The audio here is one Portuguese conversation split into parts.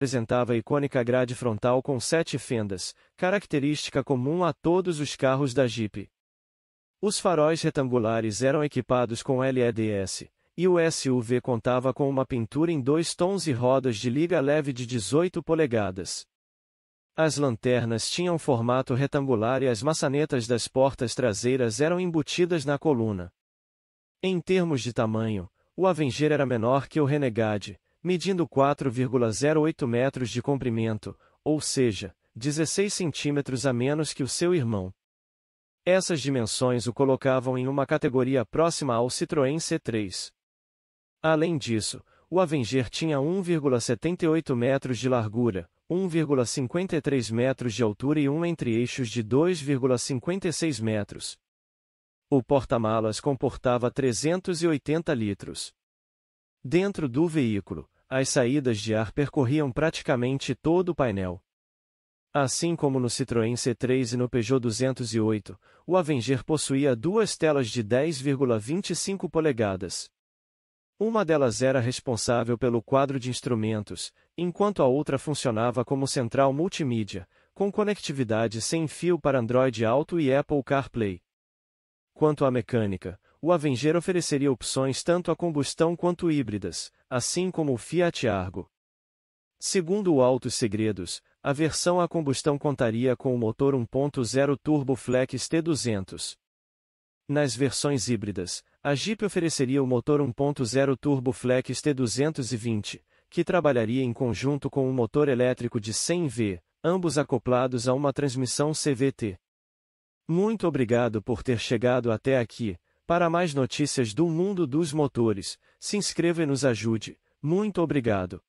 apresentava a icônica grade frontal com 7 fendas, característica comum a todos os carros da Jeep. Os faróis retangulares eram equipados com LEDs, e o SUV contava com uma pintura em 2 tons e rodas de liga leve de 18 polegadas. As lanternas tinham formato retangular e as maçanetas das portas traseiras eram embutidas na coluna. Em termos de tamanho, o Avenger era menor que o Renegade, medindo 4,08 metros de comprimento, ou seja, 16 centímetros a menos que o seu irmão. Essas dimensões o colocavam em uma categoria próxima ao Citroën C3. Além disso, o Avenger tinha 1,78 metros de largura, 1,53 metros de altura e um entre-eixos de 2,56 metros. O porta-malas comportava 380 litros. Dentro do veículo, as saídas de ar percorriam praticamente todo o painel. Assim como no Citroën C3 e no Peugeot 208, o Avenger possuía 2 telas de 10,25 polegadas. Uma delas era responsável pelo quadro de instrumentos, enquanto a outra funcionava como central multimídia, com conectividade sem fio para Android Auto e Apple CarPlay. Quanto à mecânica, o Avenger ofereceria opções tanto a combustão quanto híbridas, assim como o Fiat Argo. Segundo o Autos Segredos, a versão a combustão contaria com o motor 1.0 Turbo Flex T200. Nas versões híbridas, a Jeep ofereceria o motor 1.0 Turbo Flex T220, que trabalharia em conjunto com um motor elétrico de 100 V, ambos acoplados a uma transmissão CVT. Muito obrigado por ter chegado até aqui. Para mais notícias do mundo dos motores, se inscreva e nos ajude. Muito obrigado.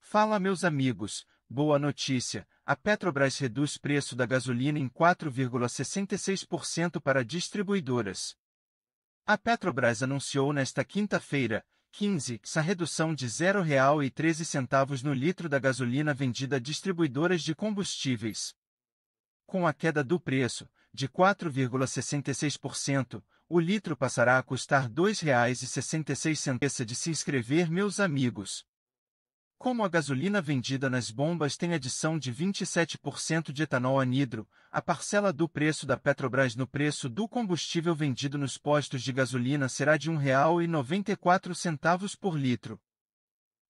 Fala, meus amigos, boa notícia. A Petrobras reduz preço da gasolina em 4,66% para distribuidoras. A Petrobras anunciou nesta quinta-feira, 15, a redução de R$ 0,13 no litro da gasolina vendida a distribuidoras de combustíveis. Com a queda do preço, de 4,66%, o litro passará a custar R$ 2,66. De se inscrever, meus amigos. Como a gasolina vendida nas bombas tem adição de 27% de etanol anidro, a parcela do preço da Petrobras no preço do combustível vendido nos postos de gasolina será de R$ 1,94 por litro.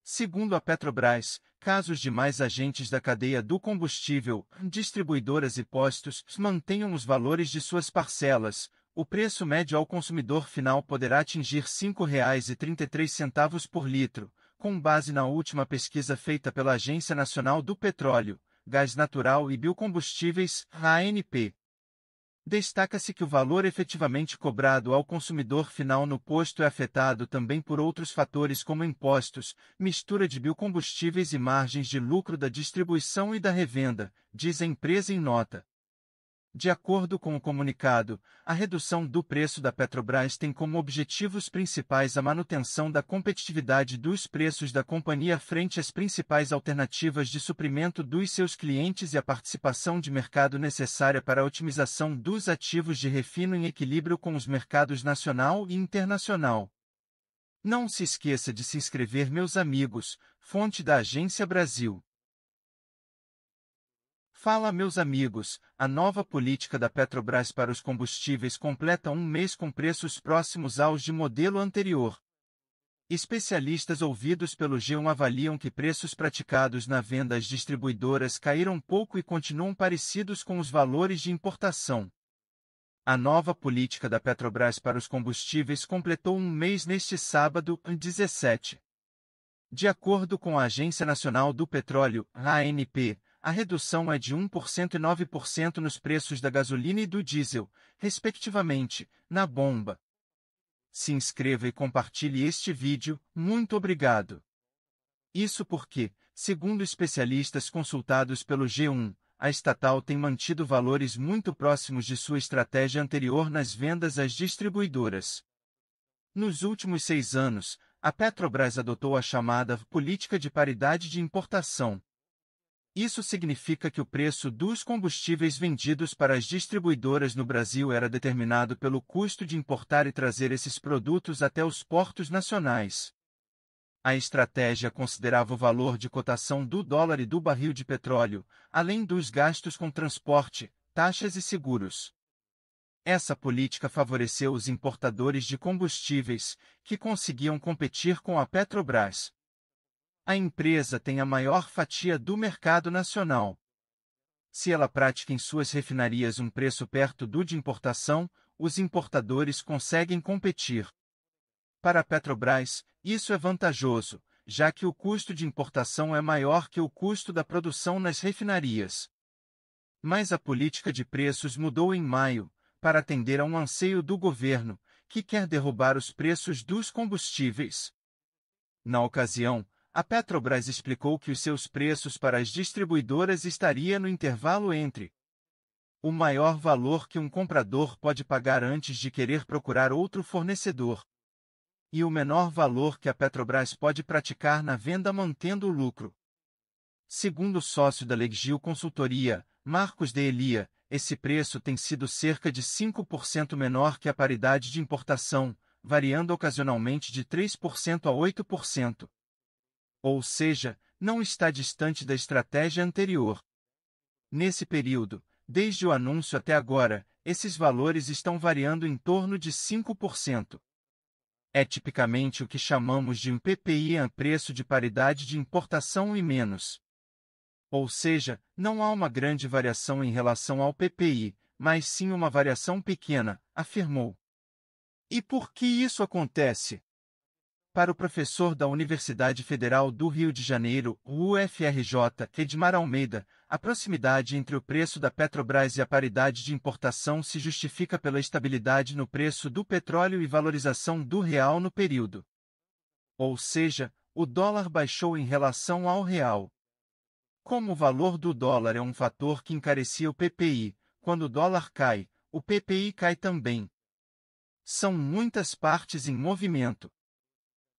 Segundo a Petrobras, casos de mais agentes da cadeia do combustível, distribuidoras e postos, mantenham os valores de suas parcelas, o preço médio ao consumidor final poderá atingir R$ 5,33 por litro, com base na última pesquisa feita pela Agência Nacional do Petróleo, Gás Natural e Biocombustíveis, ANP. Destaca-se que o valor efetivamente cobrado ao consumidor final no posto é afetado também por outros fatores como impostos, mistura de biocombustíveis e margens de lucro da distribuição e da revenda, diz a empresa em nota. De acordo com o comunicado, a redução do preço da Petrobras tem como objetivos principais a manutenção da competitividade dos preços da companhia frente às principais alternativas de suprimento dos seus clientes e a participação de mercado necessária para a otimização dos ativos de refino em equilíbrio com os mercados nacional e internacional. Não se esqueça de se inscrever, meus amigos, fonte da Agência Brasil. Fala, meus amigos, a nova política da Petrobras para os combustíveis completa um mês com preços próximos aos de modelo anterior. Especialistas ouvidos pelo G1 avaliam que preços praticados na venda às distribuidoras caíram pouco e continuam parecidos com os valores de importação. A nova política da Petrobras para os combustíveis completou um mês neste sábado, 17. De acordo com a Agência Nacional do Petróleo, ANP, a redução é de 1% e 9% nos preços da gasolina e do diesel, respectivamente, na bomba. Se inscreva e compartilhe este vídeo, muito obrigado. Isso porque, segundo especialistas consultados pelo G1, a estatal tem mantido valores muito próximos de sua estratégia anterior nas vendas às distribuidoras. Nos últimos 6 anos, a Petrobras adotou a chamada política de paridade de importação. Isso significa que o preço dos combustíveis vendidos para as distribuidoras no Brasil era determinado pelo custo de importar e trazer esses produtos até os portos nacionais. A estratégia considerava o valor de cotação do dólar e do barril de petróleo, além dos gastos com transporte, taxas e seguros. Essa política favoreceu os importadores de combustíveis, que conseguiam competir com a Petrobras. A empresa tem a maior fatia do mercado nacional. Se ela pratica em suas refinarias um preço perto do de importação, os importadores conseguem competir. Para a Petrobras, isso é vantajoso, já que o custo de importação é maior que o custo da produção nas refinarias. Mas a política de preços mudou em maio, para atender a um anseio do governo, que quer derrubar os preços dos combustíveis. Na ocasião, a Petrobras explicou que os seus preços para as distribuidoras estaria no intervalo entre o maior valor que um comprador pode pagar antes de querer procurar outro fornecedor e o menor valor que a Petrobras pode praticar na venda mantendo o lucro. Segundo o sócio da Legio Consultoria, Marcos de Elia, esse preço tem sido cerca de 5% menor que a paridade de importação, variando ocasionalmente de 3% a 8%. Ou seja, não está distante da estratégia anterior. Nesse período, desde o anúncio até agora, esses valores estão variando em torno de 5%. É tipicamente o que chamamos de um PPI a preço de paridade de importação e menos. Ou seja, não há uma grande variação em relação ao PPI, mas sim uma variação pequena, afirmou. E por que isso acontece? Para o professor da Universidade Federal do Rio de Janeiro, o UFRJ, Edmar Almeida, a proximidade entre o preço da Petrobras e a paridade de importação se justifica pela estabilidade no preço do petróleo e valorização do real no período. Ou seja, o dólar baixou em relação ao real. Como o valor do dólar é um fator que encarecia o PPI, quando o dólar cai, o PPI cai também. São muitas partes em movimento.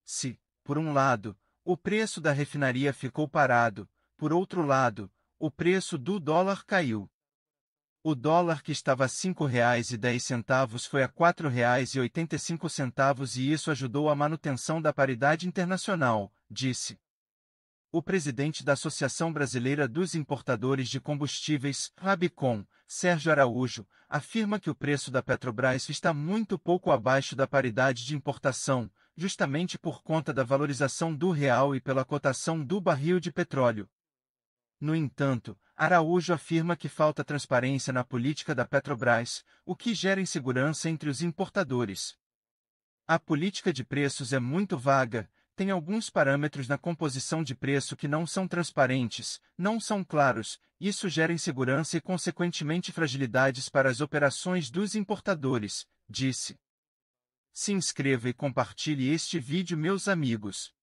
Se, por um lado, o preço da refinaria ficou parado, por outro lado, o preço do dólar caiu. O dólar que estava a R$ 5,10 foi a R$ 4,85 e isso ajudou à manutenção da paridade internacional, disse o presidente da Associação Brasileira dos Importadores de Combustíveis, Rabicom, Sérgio Araújo, afirma que o preço da Petrobras está muito pouco abaixo da paridade de importação, justamente por conta da valorização do real e pela cotação do barril de petróleo. No entanto, Araújo afirma que falta transparência na política da Petrobras, o que gera insegurança entre os importadores. A política de preços é muito vaga, tem alguns parâmetros na composição de preço que não são transparentes, não são claros, isso gera insegurança e consequentemente fragilidades para as operações dos importadores, disse. Se inscreva e compartilhe este vídeo, meus amigos.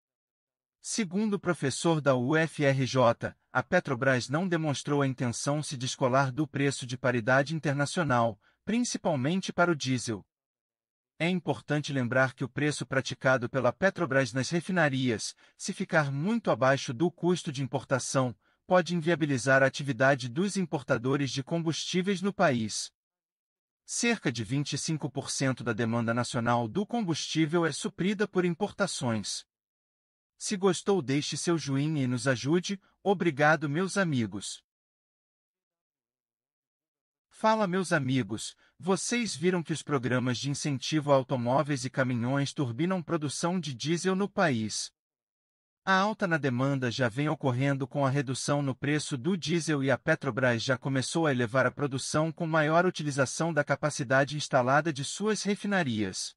Segundo o professor da UFRJ, a Petrobras não demonstrou a intenção se descolar do preço de paridade internacional, principalmente para o diesel. É importante lembrar que o preço praticado pela Petrobras nas refinarias, se ficar muito abaixo do custo de importação, pode inviabilizar a atividade dos importadores de combustíveis no país. Cerca de 25% da demanda nacional do combustível é suprida por importações. Se gostou, deixe seu joinha e nos ajude. Obrigado, meus amigos. Fala, meus amigos, vocês viram que os programas de incentivo a automóveis e caminhões turbinam produção de diesel no país. A alta na demanda já vem ocorrendo com a redução no preço do diesel e a Petrobras já começou a elevar a produção com maior utilização da capacidade instalada de suas refinarias.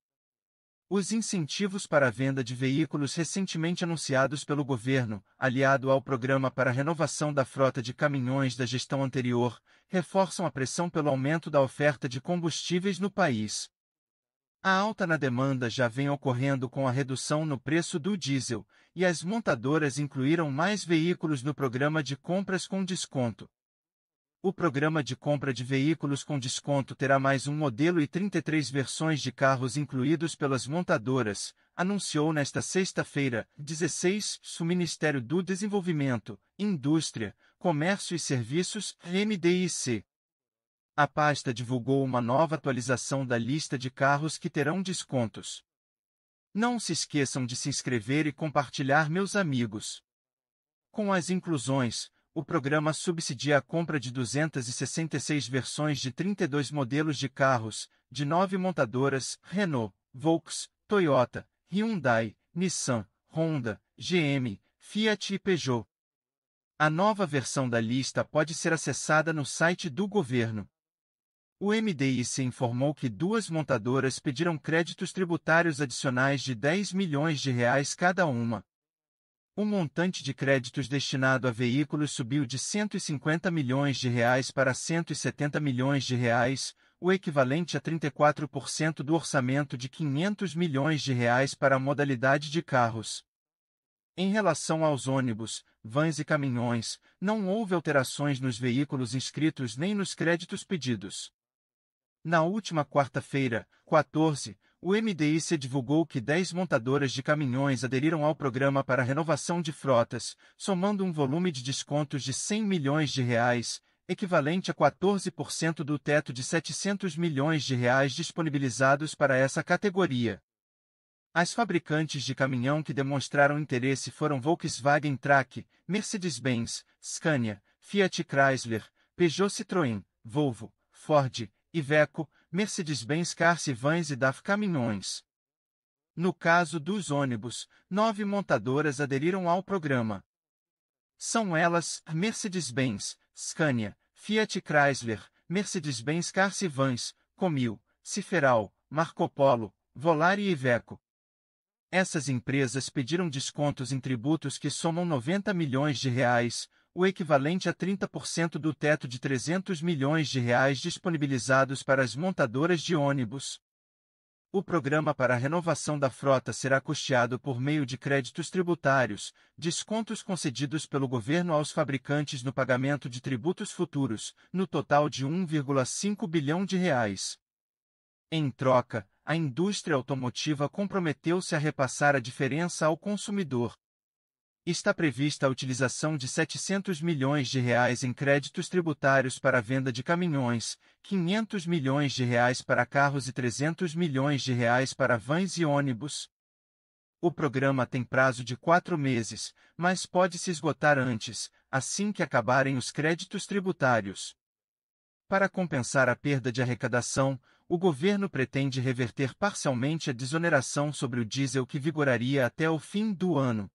Os incentivos para a venda de veículos recentemente anunciados pelo governo, aliado ao programa para a renovação da frota de caminhões da gestão anterior, reforçam a pressão pelo aumento da oferta de combustíveis no país. A alta na demanda já vem ocorrendo com a redução no preço do diesel, e as montadoras incluíram mais veículos no programa de compras com desconto. O programa de compra de veículos com desconto terá mais um modelo e 33 versões de carros incluídos pelas montadoras, anunciou nesta sexta-feira, 16, o Ministério do Desenvolvimento, Indústria, Comércio e Serviços, MDIC. A pasta divulgou uma nova atualização da lista de carros que terão descontos. Não se esqueçam de se inscrever e compartilhar, meus amigos. Com as inclusões, o programa subsidia a compra de 266 versões de 32 modelos de carros, de 9 montadoras: Renault, Volks, Toyota, Hyundai, Nissan, Honda, GM, Fiat e Peugeot. A nova versão da lista pode ser acessada no site do governo. O MDIC informou que 2 montadoras pediram créditos tributários adicionais de R$ 10 milhões cada uma. O montante de créditos destinado a veículos subiu de R$ 150 milhões para R$ 170 milhões, o equivalente a 34% do orçamento de R$ 500 milhões para a modalidade de carros. Em relação aos ônibus, vans e caminhões, não houve alterações nos veículos inscritos nem nos créditos pedidos. Na última quarta-feira, 14, o MDIC divulgou que 10 montadoras de caminhões aderiram ao programa para renovação de frotas, somando um volume de descontos de R$ 100 milhões, equivalente a 14% do teto de R$ 700 milhões disponibilizados para essa categoria. As fabricantes de caminhão que demonstraram interesse foram Volkswagen Track, Mercedes-Benz, Scania, Fiat Chrysler, Peugeot Citroën, Volvo, Ford, Iveco, Mercedes-Benz Cars e Vans e DAF Caminhões. No caso dos ônibus, 9 montadoras aderiram ao programa. São elas Mercedes-Benz, Scania, Fiat Chrysler, Mercedes-Benz Cars e Vans, Comil, Ciferal, Marco Polo, Volare e Iveco. Essas empresas pediram descontos em tributos que somam R$ 90 milhões, o equivalente a 30% do teto de R$ 300 milhões disponibilizados para as montadoras de ônibus. O programa para a renovação da frota será custeado por meio de créditos tributários, descontos concedidos pelo governo aos fabricantes no pagamento de tributos futuros, no total de R$ 1,5 bilhão. Em troca, a indústria automotiva comprometeu-se a repassar a diferença ao consumidor. Está prevista a utilização de R$ 700 milhões em créditos tributários para a venda de caminhões, R$ 500 milhões para carros e R$ 300 milhões para vans e ônibus. O programa tem prazo de 4 meses, mas pode se esgotar antes, assim que acabarem os créditos tributários. Para compensar a perda de arrecadação, o governo pretende reverter parcialmente a desoneração sobre o diesel que vigoraria até o fim do ano.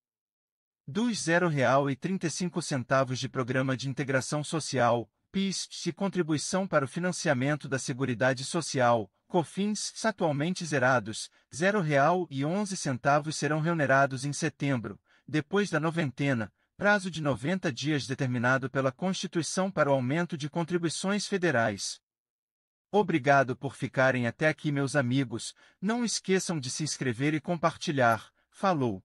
Dos R$ 0,35 de Programa de Integração Social, PIS, e Contribuição para o Financiamento da Seguridade Social, COFINS, atualmente zerados, R$ 0,11 serão reonerados em setembro, depois da noventena, prazo de 90 dias determinado pela Constituição para o aumento de contribuições federais. Obrigado por ficarem até aqui, meus amigos. Não esqueçam de se inscrever e compartilhar. Falou!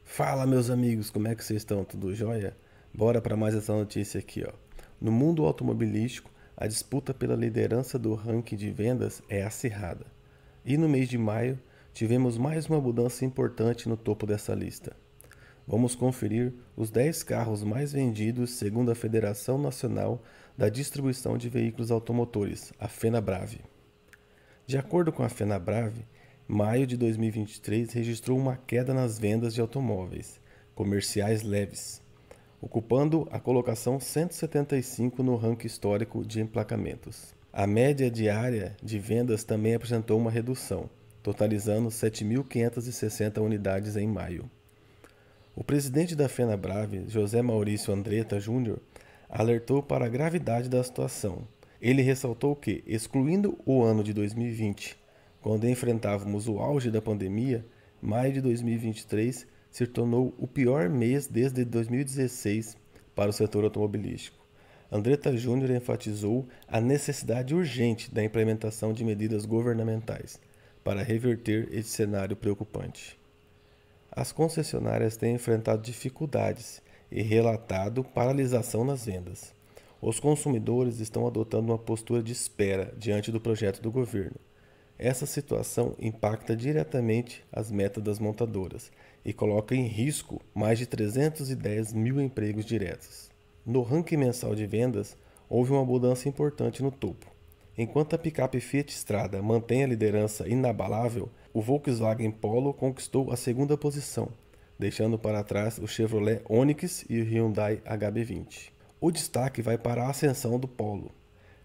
Fala, meus amigos, como é que vocês estão? Tudo jóia? Bora para mais essa notícia aqui, ó. No mundo automobilístico, a disputa pela liderança do ranking de vendas é acirrada. E no mês de maio, tivemos mais uma mudança importante no topo dessa lista. Vamos conferir os 10 carros mais vendidos segundo a Federação Nacional da Distribuição de Veículos Automotores, a FenaBrave. De acordo com a FenaBrave, maio de 2023 registrou uma queda nas vendas de automóveis comerciais leves, ocupando a colocação 175 no ranking histórico de emplacamentos. A média diária de vendas também apresentou uma redução, totalizando 7.560 unidades em maio. O presidente da FenaBrave, José Maurício Andretta Júnior, alertou para a gravidade da situação. Ele ressaltou que, excluindo o ano de 2020, quando enfrentávamos o auge da pandemia, maio de 2023 se tornou o pior mês desde 2016 para o setor automobilístico. Andretta Júnior enfatizou a necessidade urgente da implementação de medidas governamentais para reverter esse cenário preocupante. As concessionárias têm enfrentado dificuldades e relatado paralisação nas vendas. Os consumidores estão adotando uma postura de espera diante do projeto do governo. Essa situação impacta diretamente as metas das montadoras e coloca em risco mais de 310 mil empregos diretos. No ranking mensal de vendas, houve uma mudança importante no topo. Enquanto a picape Fiat Strada mantém a liderança inabalável, o Volkswagen Polo conquistou a segunda posição, deixando para trás o Chevrolet Onix e o Hyundai HB20. O destaque vai para a ascensão do Polo,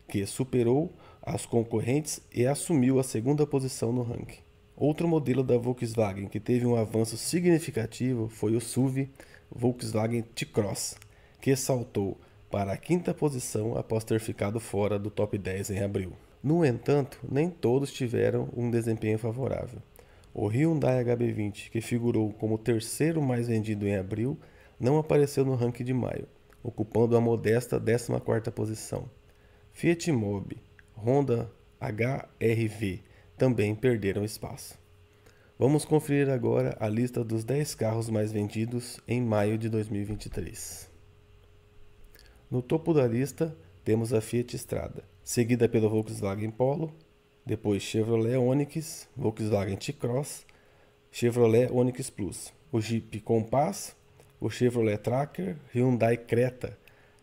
que superou as concorrentes e assumiu a segunda posição no ranking. Outro modelo da Volkswagen que teve um avanço significativo foi o SUV Volkswagen T-Cross, que saltou para a quinta posição após ter ficado fora do top 10 em abril. No entanto, nem todos tiveram um desempenho favorável. O Hyundai HB20, que figurou como o terceiro mais vendido em abril, não apareceu no ranking de maio, ocupando a modesta 14ª posição. Fiat Mobi, Honda HR-V também perderam espaço. Vamos conferir agora a lista dos 10 carros mais vendidos em maio de 2023. No topo da lista temos a Fiat Strada, seguida pelo Volkswagen Polo, depois Chevrolet Onix, Volkswagen T-Cross, Chevrolet Onix Plus, o Jeep Compass, o Chevrolet Tracker, Hyundai Creta,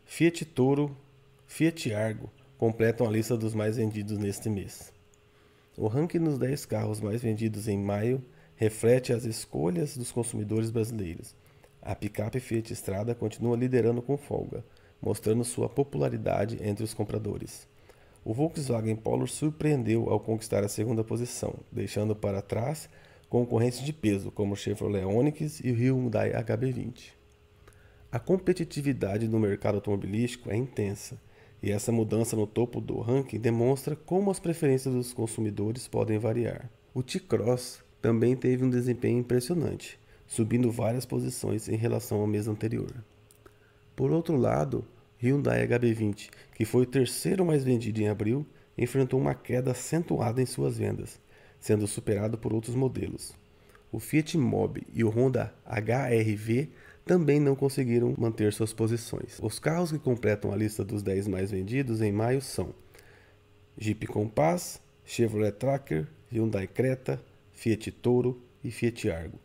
Fiat Toro, Fiat Argo completam a lista dos mais vendidos neste mês. O ranking dos 10 carros mais vendidos em maio reflete as escolhas dos consumidores brasileiros. A picape Fiat Strada continua liderando com folga, mostrando sua popularidade entre os compradores. O Volkswagen Polo surpreendeu ao conquistar a segunda posição, deixando para trás concorrentes de peso como o Chevrolet Onix e o Hyundai HB20. A competitividade no mercado automobilístico é intensa, e essa mudança no topo do ranking demonstra como as preferências dos consumidores podem variar. O T-Cross também teve um desempenho impressionante, subindo várias posições em relação ao mês anterior. Por outro lado, Hyundai HB20, que foi o terceiro mais vendido em abril, enfrentou uma queda acentuada em suas vendas, sendo superado por outros modelos. O Fiat Mobi e o Honda HR-V também não conseguiram manter suas posições. Os carros que completam a lista dos 10 mais vendidos em maio são Jeep Compass, Chevrolet Tracker, Hyundai Creta, Fiat Toro e Fiat Argo.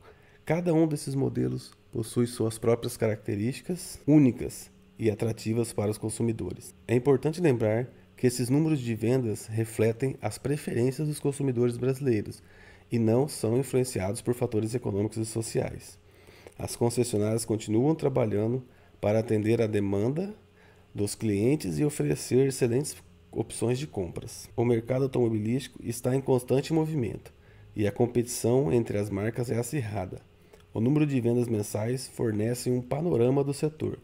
Cada um desses modelos possui suas próprias características únicas e atrativas para os consumidores. É importante lembrar que esses números de vendas refletem as preferências dos consumidores brasileiros e não são influenciados por fatores econômicos e sociais. As concessionárias continuam trabalhando para atender a demanda dos clientes e oferecer excelentes opções de compras. O mercado automobilístico está em constante movimento e a competição entre as marcas é acirrada. O número de vendas mensais fornece um panorama do setor,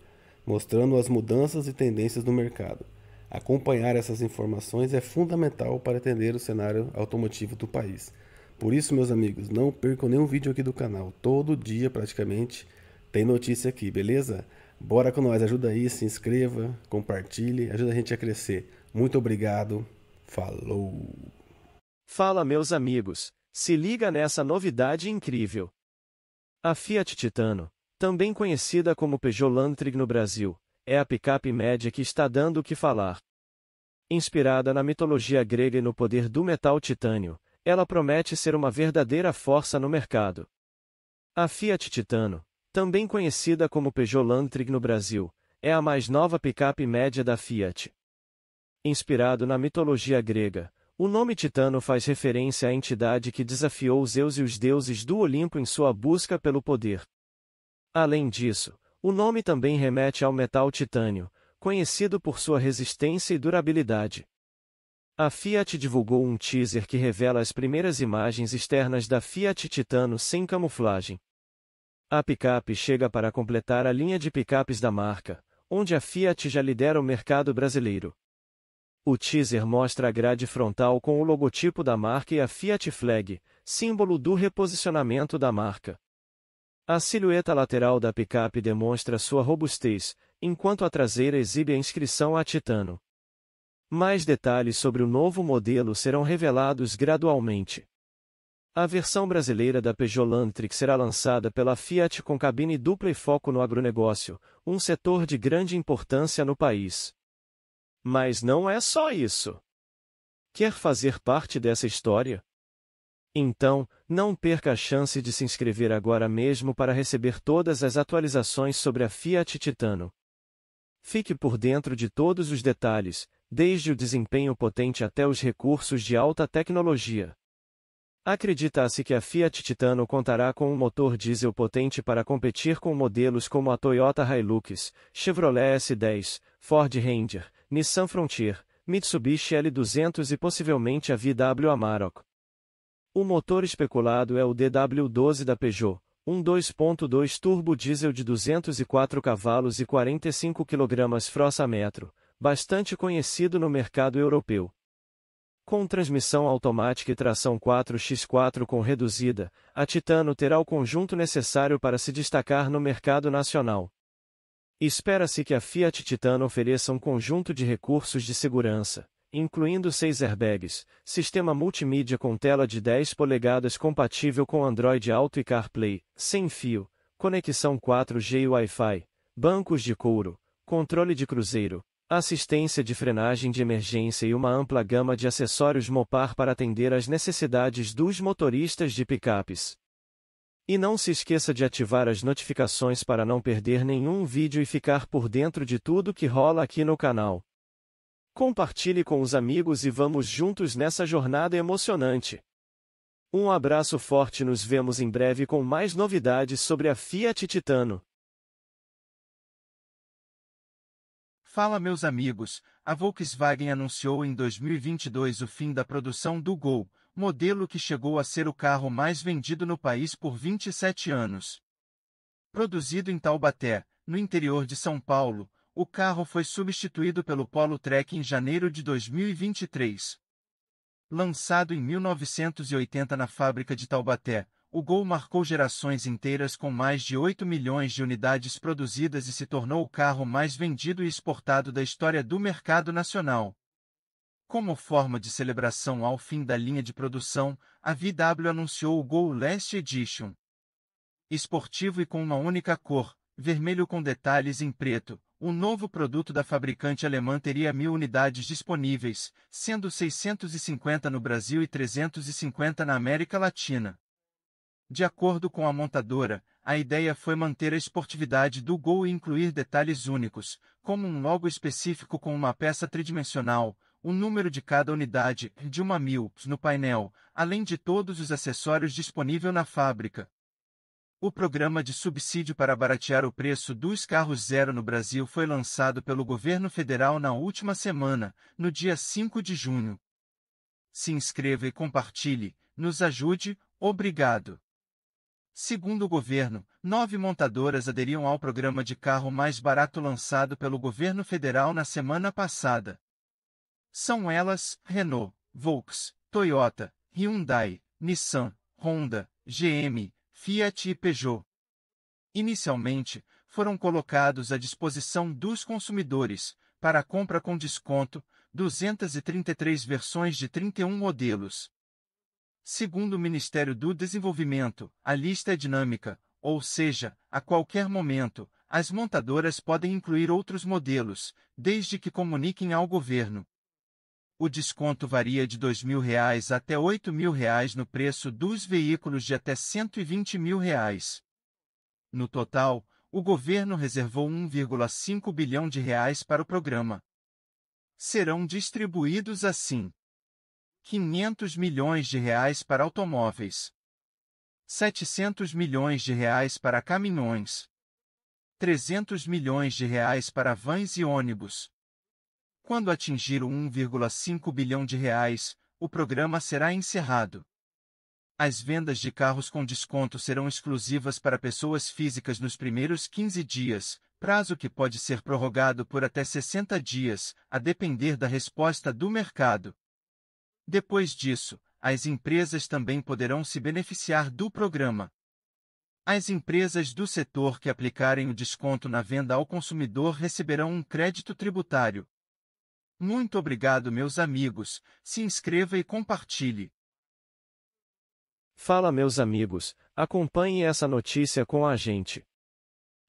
mostrando as mudanças e tendências no mercado. Acompanhar essas informações é fundamental para entender o cenário automotivo do país. Por isso, meus amigos, não percam nenhum vídeo aqui do canal. Todo dia, praticamente, tem notícia aqui, beleza? Bora com nós, ajuda aí, se inscreva, compartilhe, ajuda a gente a crescer. Muito obrigado, falou! Fala, meus amigos, se liga nessa novidade incrível. A Fiat Titano, também conhecida como Peugeot Landtrek no Brasil, é a picape média que está dando o que falar. Inspirada na mitologia grega e no poder do metal titânio, ela promete ser uma verdadeira força no mercado. A Fiat Titano, também conhecida como Peugeot Landtrek no Brasil, é a mais nova picape média da Fiat. Inspirado na mitologia grega, o nome Titano faz referência à entidade que desafiou Zeus e os deuses do Olimpo em sua busca pelo poder. Além disso, o nome também remete ao metal titânio, conhecido por sua resistência e durabilidade. A Fiat divulgou um teaser que revela as primeiras imagens externas da Fiat Titano sem camuflagem. A picape chega para completar a linha de picapes da marca, onde a Fiat já lidera o mercado brasileiro. O teaser mostra a grade frontal com o logotipo da marca e a Fiat Flag, símbolo do reposicionamento da marca. A silhueta lateral da picape demonstra sua robustez, enquanto a traseira exibe a inscrição a Titano. Mais detalhes sobre o novo modelo serão revelados gradualmente. A versão brasileira da Peugeot Landtrek será lançada pela Fiat com cabine dupla e foco no agronegócio, um setor de grande importância no país. Mas não é só isso. Quer fazer parte dessa história? Então, não perca a chance de se inscrever agora mesmo para receber todas as atualizações sobre a Fiat Titano. Fique por dentro de todos os detalhes, desde o desempenho potente até os recursos de alta tecnologia. Acredita-se que a Fiat Titano contará com um motor diesel potente para competir com modelos como a Toyota Hilux, Chevrolet S10, Ford Ranger, Nissan Frontier, Mitsubishi L200 e possivelmente a VW Amarok. O motor especulado é o DW12 da Peugeot, um 2.2 turbo diesel de 204 cavalos e 45 kg/metro, bastante conhecido no mercado europeu. Com transmissão automática e tração 4x4 com reduzida, a Titano terá o conjunto necessário para se destacar no mercado nacional. Espera-se que a Fiat Titano ofereça um conjunto de recursos de segurança, incluindo 6 airbags, sistema multimídia com tela de 10 polegadas compatível com Android Auto e CarPlay, sem fio, conexão 4G e Wi-Fi, bancos de couro, controle de cruzeiro, assistência de frenagem de emergência e uma ampla gama de acessórios Mopar para atender às necessidades dos motoristas de picapes. E não se esqueça de ativar as notificações para não perder nenhum vídeo e ficar por dentro de tudo que rola aqui no canal. Compartilhe com os amigos e vamos juntos nessa jornada emocionante. Um abraço forte, nos vemos em breve com mais novidades sobre a Fiat Titano. Fala, meus amigos, a Volkswagen anunciou em 2022 o fim da produção do Gol, modelo que chegou a ser o carro mais vendido no país por 27 anos. Produzido em Taubaté, no interior de São Paulo, o carro foi substituído pelo Polo Trek em janeiro de 2023. Lançado em 1980 na fábrica de Taubaté, o Gol marcou gerações inteiras com mais de 8 milhões de unidades produzidas e se tornou o carro mais vendido e exportado da história do mercado nacional. Como forma de celebração ao fim da linha de produção, a VW anunciou o Gol Last Edition. Esportivo e com uma única cor, vermelho com detalhes em preto, o novo produto da fabricante alemã teria 1.000 unidades disponíveis, sendo 650 no Brasil e 350 na América Latina. De acordo com a montadora, a ideia foi manter a esportividade do Gol e incluir detalhes únicos, como um logo específico com uma peça tridimensional, o número de cada unidade, de 1 a 1.000, no painel, além de todos os acessórios disponíveis na fábrica. O programa de subsídio para baratear o preço dos carros zero no Brasil foi lançado pelo governo federal na última semana, no dia 5 de junho. Se inscreva e compartilhe, nos ajude, obrigado. Segundo o governo, 9 montadoras aderiam ao programa de carro mais barato lançado pelo governo federal na semana passada. São elas: Renault, Volks, Toyota, Hyundai, Nissan, Honda, GM, Fiat e Peugeot. Inicialmente, foram colocados à disposição dos consumidores, para a compra com desconto, 233 versões de 31 modelos. Segundo o Ministério do Desenvolvimento, a lista é dinâmica, ou seja, a qualquer momento, as montadoras podem incluir outros modelos, desde que comuniquem ao governo. O desconto varia de R$ 2.000 até R$ 8.000 no preço dos veículos de até R$ 120.000. No total, o governo reservou R$ 1,5 bilhão para o programa. Serão distribuídos assim: R$ 500 milhões para automóveis, R$ 700 milhões para caminhões, R$ 300 milhões para vans e ônibus. Quando atingir o R$ 1,5 bilhão, o programa será encerrado. As vendas de carros com desconto serão exclusivas para pessoas físicas nos primeiros 15 dias, prazo que pode ser prorrogado por até 60 dias, a depender da resposta do mercado. Depois disso, as empresas também poderão se beneficiar do programa. As empresas do setor que aplicarem o desconto na venda ao consumidor receberão um crédito tributário. Muito obrigado, meus amigos, se inscreva e compartilhe. Fala, meus amigos, acompanhe essa notícia com a gente.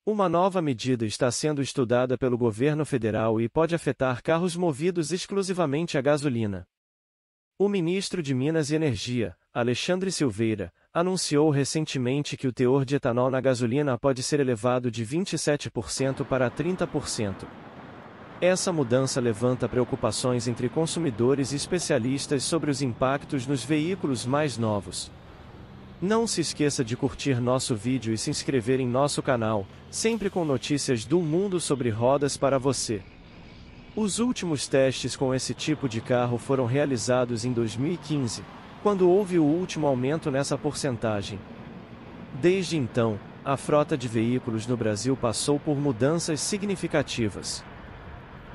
Uma nova medida está sendo estudada pelo governo federal e pode afetar carros movidos exclusivamente a gasolina. O ministro de Minas e Energia, Alexandre Silveira, anunciou recentemente que o teor de etanol na gasolina pode ser elevado de 27% para 30%. Essa mudança levanta preocupações entre consumidores e especialistas sobre os impactos nos veículos mais novos. Não se esqueça de curtir nosso vídeo e se inscrever em nosso canal, sempre com notícias do mundo sobre rodas para você. Os últimos testes com esse tipo de carro foram realizados em 2015, quando houve o último aumento nessa porcentagem. Desde então, a frota de veículos no Brasil passou por mudanças significativas.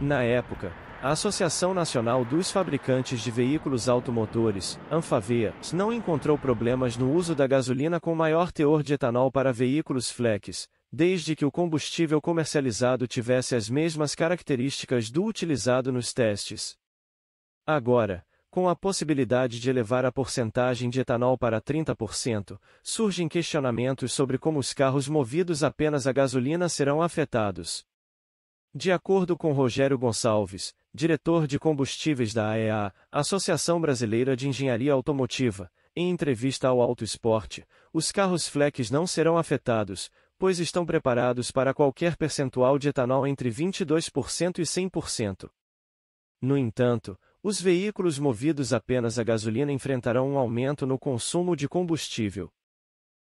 Na época, a Associação Nacional dos Fabricantes de Veículos Automotores, ANFAVEA, não encontrou problemas no uso da gasolina com maior teor de etanol para veículos flex, desde que o combustível comercializado tivesse as mesmas características do utilizado nos testes. Agora, com a possibilidade de elevar a porcentagem de etanol para 30%, surgem questionamentos sobre como os carros movidos apenas a gasolina serão afetados. De acordo com Rogério Gonçalves, diretor de combustíveis da AEA, Associação Brasileira de Engenharia Automotiva, em entrevista ao Auto Esporte, os carros flex não serão afetados, pois estão preparados para qualquer percentual de etanol entre 22% e 100%. No entanto, os veículos movidos apenas a gasolina enfrentarão um aumento no consumo de combustível.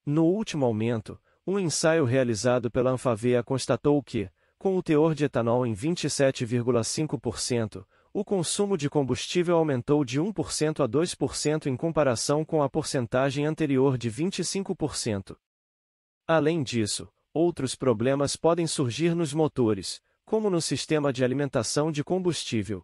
No último aumento, um ensaio realizado pela ANFAVEA constatou que, com o teor de etanol em 27,5%, o consumo de combustível aumentou de 1% a 2% em comparação com a porcentagem anterior de 25%. Além disso, outros problemas podem surgir nos motores, como no sistema de alimentação de combustível.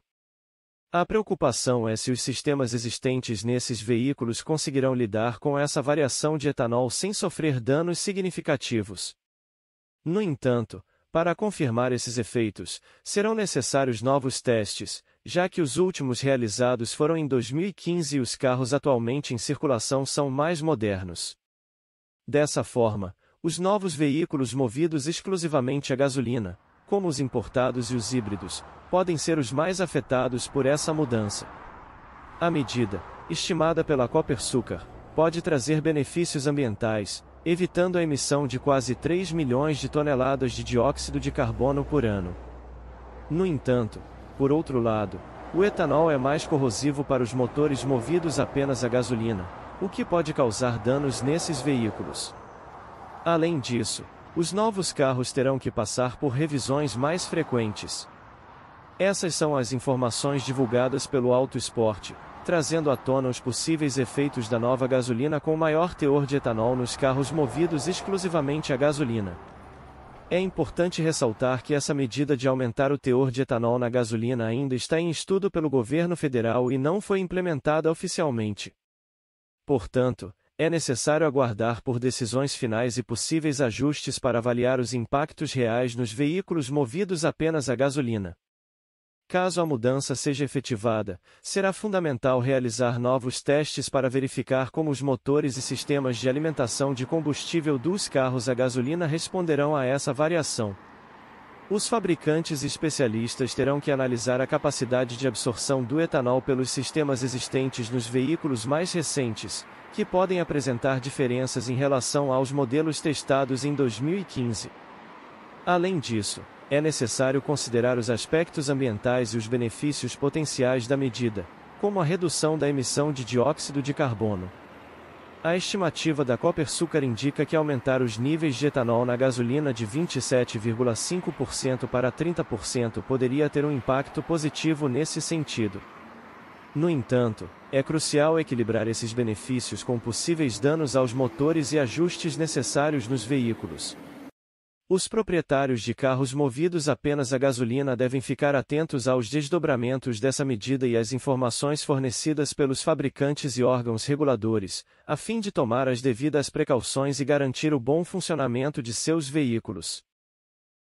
A preocupação é se os sistemas existentes nesses veículos conseguirão lidar com essa variação de etanol sem sofrer danos significativos. No entanto, para confirmar esses efeitos, serão necessários novos testes, já que os últimos realizados foram em 2015 e os carros atualmente em circulação são mais modernos. Dessa forma, os novos veículos movidos exclusivamente a gasolina, como os importados e os híbridos, podem ser os mais afetados por essa mudança. A medida, estimada pela Copersucar, pode trazer benefícios ambientais, evitando a emissão de quase 3 milhões de toneladas de dióxido de carbono por ano. No entanto, por outro lado, o etanol é mais corrosivo para os motores movidos apenas a gasolina, o que pode causar danos nesses veículos. Além disso, os novos carros terão que passar por revisões mais frequentes. Essas são as informações divulgadas pelo Auto Esporte, trazendo à tona os possíveis efeitos da nova gasolina com maior teor de etanol nos carros movidos exclusivamente a gasolina. É importante ressaltar que essa medida de aumentar o teor de etanol na gasolina ainda está em estudo pelo governo federal e não foi implementada oficialmente. Portanto, é necessário aguardar por decisões finais e possíveis ajustes para avaliar os impactos reais nos veículos movidos apenas a gasolina. Caso a mudança seja efetivada, será fundamental realizar novos testes para verificar como os motores e sistemas de alimentação de combustível dos carros a gasolina responderão a essa variação. Os fabricantes e especialistas terão que analisar a capacidade de absorção do etanol pelos sistemas existentes nos veículos mais recentes, que podem apresentar diferenças em relação aos modelos testados em 2015. Além disso, é necessário considerar os aspectos ambientais e os benefícios potenciais da medida, como a redução da emissão de dióxido de carbono. A estimativa da Copersucar indica que aumentar os níveis de etanol na gasolina de 27,5% para 30% poderia ter um impacto positivo nesse sentido. No entanto, é crucial equilibrar esses benefícios com possíveis danos aos motores e ajustes necessários nos veículos. Os proprietários de carros movidos apenas a gasolina devem ficar atentos aos desdobramentos dessa medida e às informações fornecidas pelos fabricantes e órgãos reguladores, a fim de tomar as devidas precauções e garantir o bom funcionamento de seus veículos.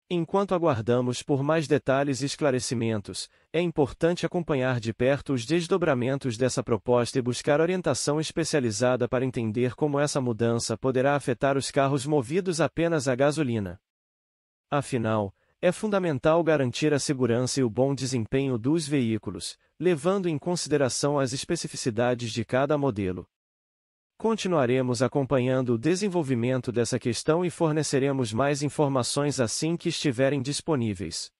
Enquanto aguardamos por mais detalhes e esclarecimentos, é importante acompanhar de perto os desdobramentos dessa proposta e buscar orientação especializada para entender como essa mudança poderá afetar os carros movidos apenas a gasolina. Afinal, é fundamental garantir a segurança e o bom desempenho dos veículos, levando em consideração as especificidades de cada modelo. Continuaremos acompanhando o desenvolvimento dessa questão e forneceremos mais informações assim que estiverem disponíveis.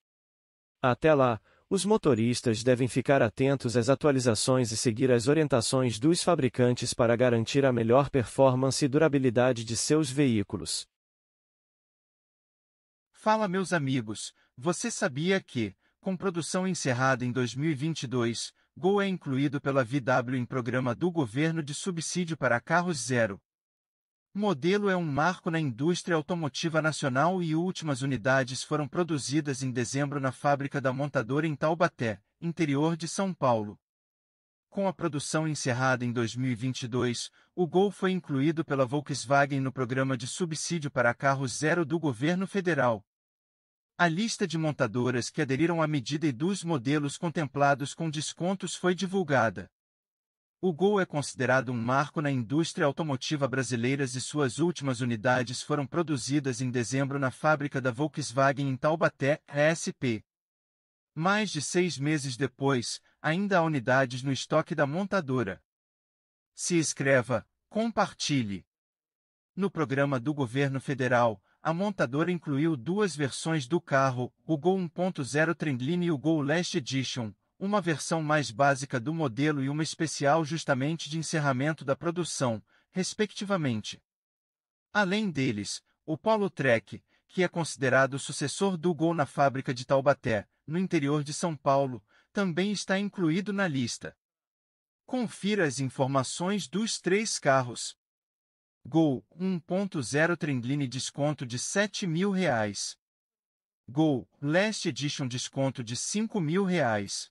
Até lá, os motoristas devem ficar atentos às atualizações e seguir as orientações dos fabricantes para garantir a melhor performance e durabilidade de seus veículos. Fala, meus amigos, você sabia que, com produção encerrada em 2022, Gol é incluído pela VW em programa do governo de subsídio para carros zero? O modelo é um marco na indústria automotiva nacional e últimas unidades foram produzidas em dezembro na fábrica da montadora em Taubaté, interior de São Paulo. Com a produção encerrada em 2022, o Gol foi incluído pela Volkswagen no programa de subsídio para carros zero do governo federal. A lista de montadoras que aderiram à medida e dos modelos contemplados com descontos foi divulgada. O Gol é considerado um marco na indústria automotiva brasileira e suas últimas unidades foram produzidas em dezembro na fábrica da Volkswagen em Taubaté, SP. Mais de 6 meses depois, ainda há unidades no estoque da montadora. Se inscreva, compartilhe. No programa do governo federal, a montadora incluiu 2 versões do carro, o Gol 1.0 Trendline e o Gol Last Edition, uma versão mais básica do modelo e uma especial justamente de encerramento da produção, respectivamente. Além deles, o Polo Trek, que é considerado o sucessor do Gol na fábrica de Taubaté, no interior de São Paulo, também está incluído na lista. Confira as informações dos 3 carros. Gol 1.0 Trendline desconto de R$ 7.000. Gol Last Edition desconto de R$ 5.000.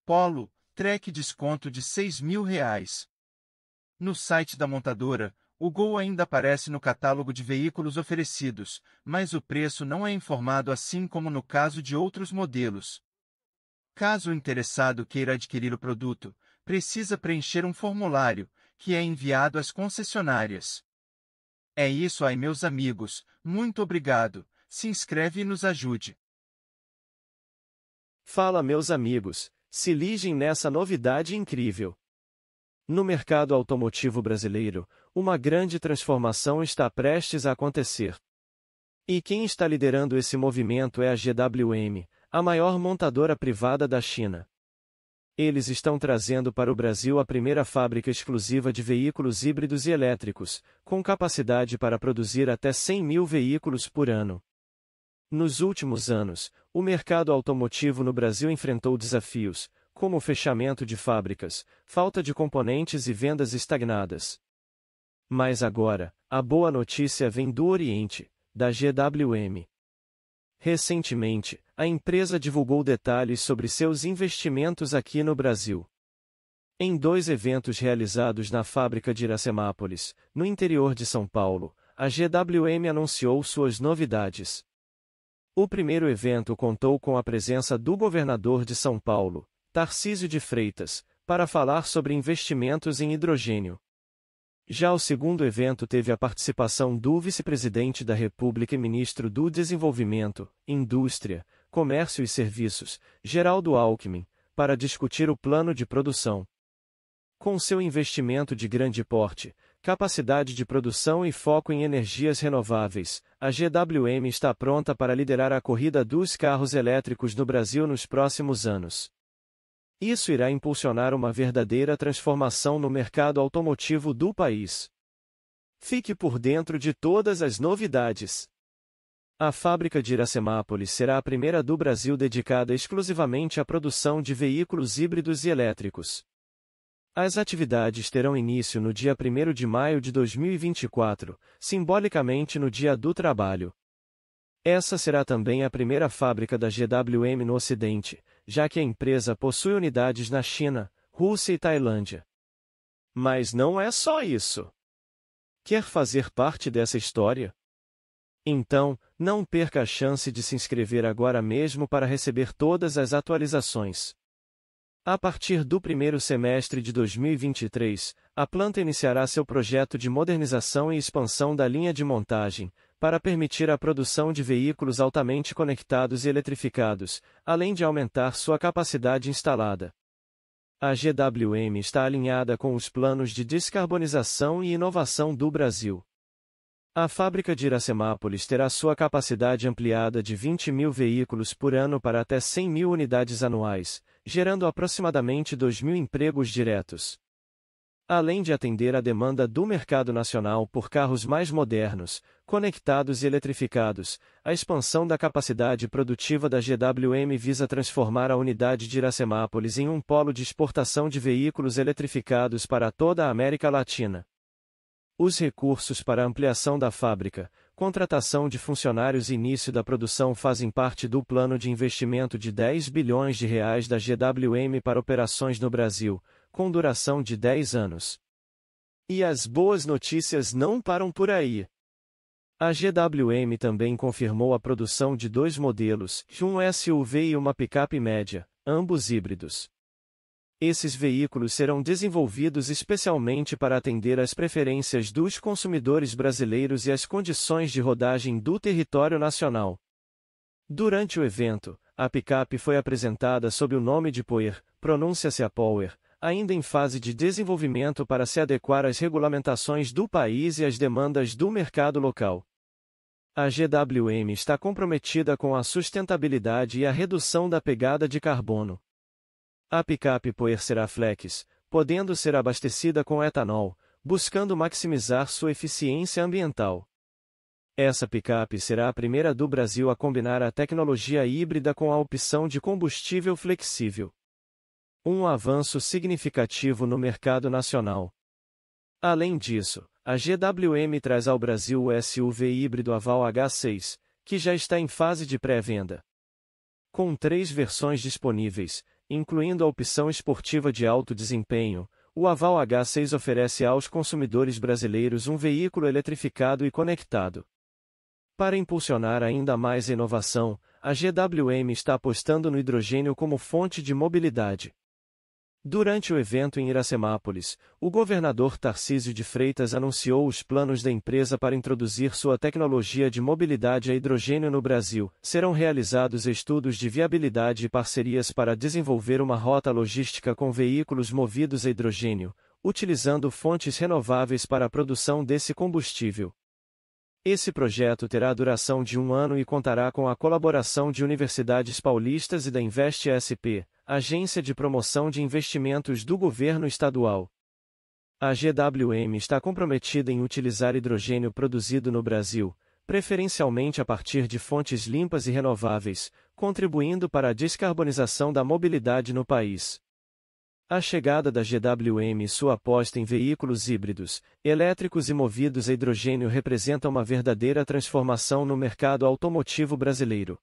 Polo Trek desconto de R$ 6.000. No site da montadora, o Gol ainda aparece no catálogo de veículos oferecidos, mas o preço não é informado assim como no caso de outros modelos. Caso o interessado queira adquirir o produto, precisa preencher um formulário, que é enviado às concessionárias. É isso aí, meus amigos, muito obrigado, se inscreve e nos ajude. Fala, meus amigos, se liguem nessa novidade incrível. No mercado automotivo brasileiro, uma grande transformação está prestes a acontecer. E quem está liderando esse movimento é a GWM, a maior montadora privada da China. Eles estão trazendo para o Brasil a primeira fábrica exclusiva de veículos híbridos e elétricos, com capacidade para produzir até 100.000 veículos por ano. Nos últimos anos, o mercado automotivo no Brasil enfrentou desafios, como o fechamento de fábricas, falta de componentes e vendas estagnadas. Mas agora, a boa notícia vem do Oriente, da GWM. Recentemente, a empresa divulgou detalhes sobre seus investimentos aqui no Brasil. Em 2 eventos realizados na fábrica de Iracemápolis, no interior de São Paulo, a GWM anunciou suas novidades. O primeiro evento contou com a presença do governador de São Paulo, Tarcísio de Freitas, para falar sobre investimentos em hidrogênio. Já o segundo evento teve a participação do vice-presidente da República e ministro do Desenvolvimento, Indústria, Comércio e Serviços, Geraldo Alckmin, para discutir o plano de produção. Com seu investimento de grande porte, capacidade de produção e foco em energias renováveis, a GWM está pronta para liderar a corrida dos carros elétricos no Brasil nos próximos anos. Isso irá impulsionar uma verdadeira transformação no mercado automotivo do país. Fique por dentro de todas as novidades. A fábrica de Iracemápolis será a primeira do Brasil dedicada exclusivamente à produção de veículos híbridos e elétricos. As atividades terão início no dia 1º de maio de 2024, simbolicamente no Dia do Trabalho. Essa será também a primeira fábrica da GWM no Ocidente, já que a empresa possui unidades na China, Rússia e Tailândia. Mas não é só isso. Quer fazer parte dessa história? Então, não perca a chance de se inscrever agora mesmo para receber todas as atualizações. A partir do primeiro semestre de 2023, a planta iniciará seu projeto de modernização e expansão da linha de montagem, para permitir a produção de veículos altamente conectados e eletrificados, além de aumentar sua capacidade instalada. A GWM está alinhada com os planos de descarbonização e inovação do Brasil. A fábrica de Iracemápolis terá sua capacidade ampliada de 20 mil veículos por ano para até 100 mil unidades anuais, gerando aproximadamente 2 mil empregos diretos. Além de atender a demanda do mercado nacional por carros mais modernos, conectados e eletrificados, a expansão da capacidade produtiva da GWM visa transformar a unidade de Iracemápolis em um polo de exportação de veículos eletrificados para toda a América Latina. Os recursos para a ampliação da fábrica, contratação de funcionários e início da produção fazem parte do plano de investimento de R$ 10 bilhões da GWM para operações no Brasil, com duração de 10 anos. E as boas notícias não param por aí. A GWM também confirmou a produção de 2 modelos, um SUV e uma picape média, ambos híbridos. Esses veículos serão desenvolvidos especialmente para atender às preferências dos consumidores brasileiros e às condições de rodagem do território nacional. Durante o evento, a picape foi apresentada sob o nome de Power, pronúncia-se a Power, ainda em fase de desenvolvimento para se adequar às regulamentações do país e às demandas do mercado local. A GWM está comprometida com a sustentabilidade e a redução da pegada de carbono. A picape Power será flex, podendo ser abastecida com etanol, buscando maximizar sua eficiência ambiental. Essa picape será a primeira do Brasil a combinar a tecnologia híbrida com a opção de combustível flexível. Um avanço significativo no mercado nacional. Além disso, a GWM traz ao Brasil o SUV híbrido Aval H6, que já está em fase de pré-venda. Com 3 versões disponíveis, incluindo a opção esportiva de alto desempenho, o Aval H6 oferece aos consumidores brasileiros um veículo eletrificado e conectado. Para impulsionar ainda mais a inovação, a GWM está apostando no hidrogênio como fonte de mobilidade. Durante o evento em Iracemápolis, o governador Tarcísio de Freitas anunciou os planos da empresa para introduzir sua tecnologia de mobilidade a hidrogênio no Brasil. Serão realizados estudos de viabilidade e parcerias para desenvolver uma rota logística com veículos movidos a hidrogênio, utilizando fontes renováveis para a produção desse combustível. Esse projeto terá duração de 1 ano e contará com a colaboração de universidades paulistas e da Invest SP, Agência de Promoção de Investimentos do Governo Estadual. A GWM está comprometida em utilizar hidrogênio produzido no Brasil, preferencialmente a partir de fontes limpas e renováveis, contribuindo para a descarbonização da mobilidade no país. A chegada da GWM e sua aposta em veículos híbridos, elétricos e movidos a hidrogênio representa uma verdadeira transformação no mercado automotivo brasileiro.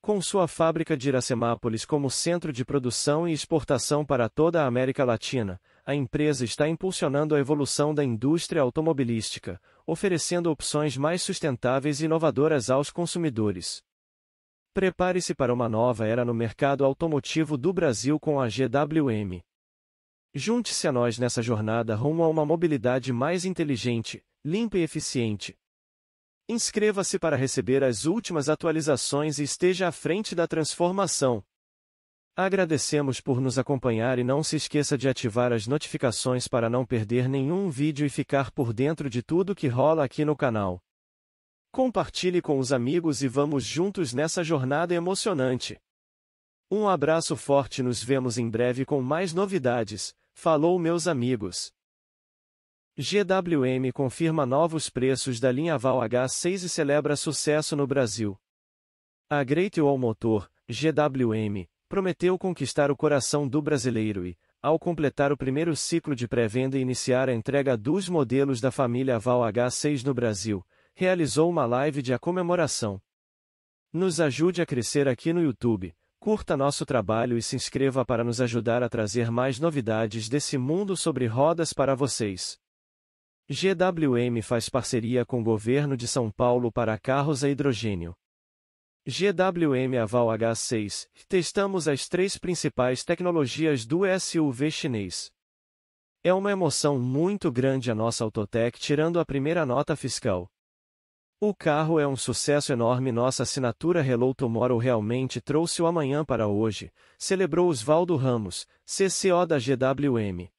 Com sua fábrica de Iracemápolis como centro de produção e exportação para toda a América Latina, a empresa está impulsionando a evolução da indústria automobilística, oferecendo opções mais sustentáveis e inovadoras aos consumidores. Prepare-se para uma nova era no mercado automotivo do Brasil com a GWM. Junte-se a nós nessa jornada rumo a uma mobilidade mais inteligente, limpa e eficiente. Inscreva-se para receber as últimas atualizações e esteja à frente da transformação. Agradecemos por nos acompanhar e não se esqueça de ativar as notificações para não perder nenhum vídeo e ficar por dentro de tudo que rola aqui no canal. Compartilhe com os amigos e vamos juntos nessa jornada emocionante. Um abraço forte, nos vemos em breve com mais novidades. Falou, meus amigos. GWM confirma novos preços da linha Aval H6 e celebra sucesso no Brasil. A Great Wall Motor, GWM, prometeu conquistar o coração do brasileiro e, ao completar o primeiro ciclo de pré-venda e iniciar a entrega dos modelos da família Aval H6 no Brasil, realizou uma live de comemoração. Nos ajude a crescer aqui no YouTube, curta nosso trabalho e se inscreva para nos ajudar a trazer mais novidades desse mundo sobre rodas para vocês. GWM faz parceria com o Governo de São Paulo para carros a hidrogênio. GWM Aval H6, testamos as 3 principais tecnologias do SUV chinês. É uma emoção muito grande a nossa Autotech tirando a primeira nota fiscal. O carro é um sucesso enorme. Nossa assinatura Hello Tomorrow realmente trouxe o amanhã para hoje, celebrou Osvaldo Ramos, CCO da GWM.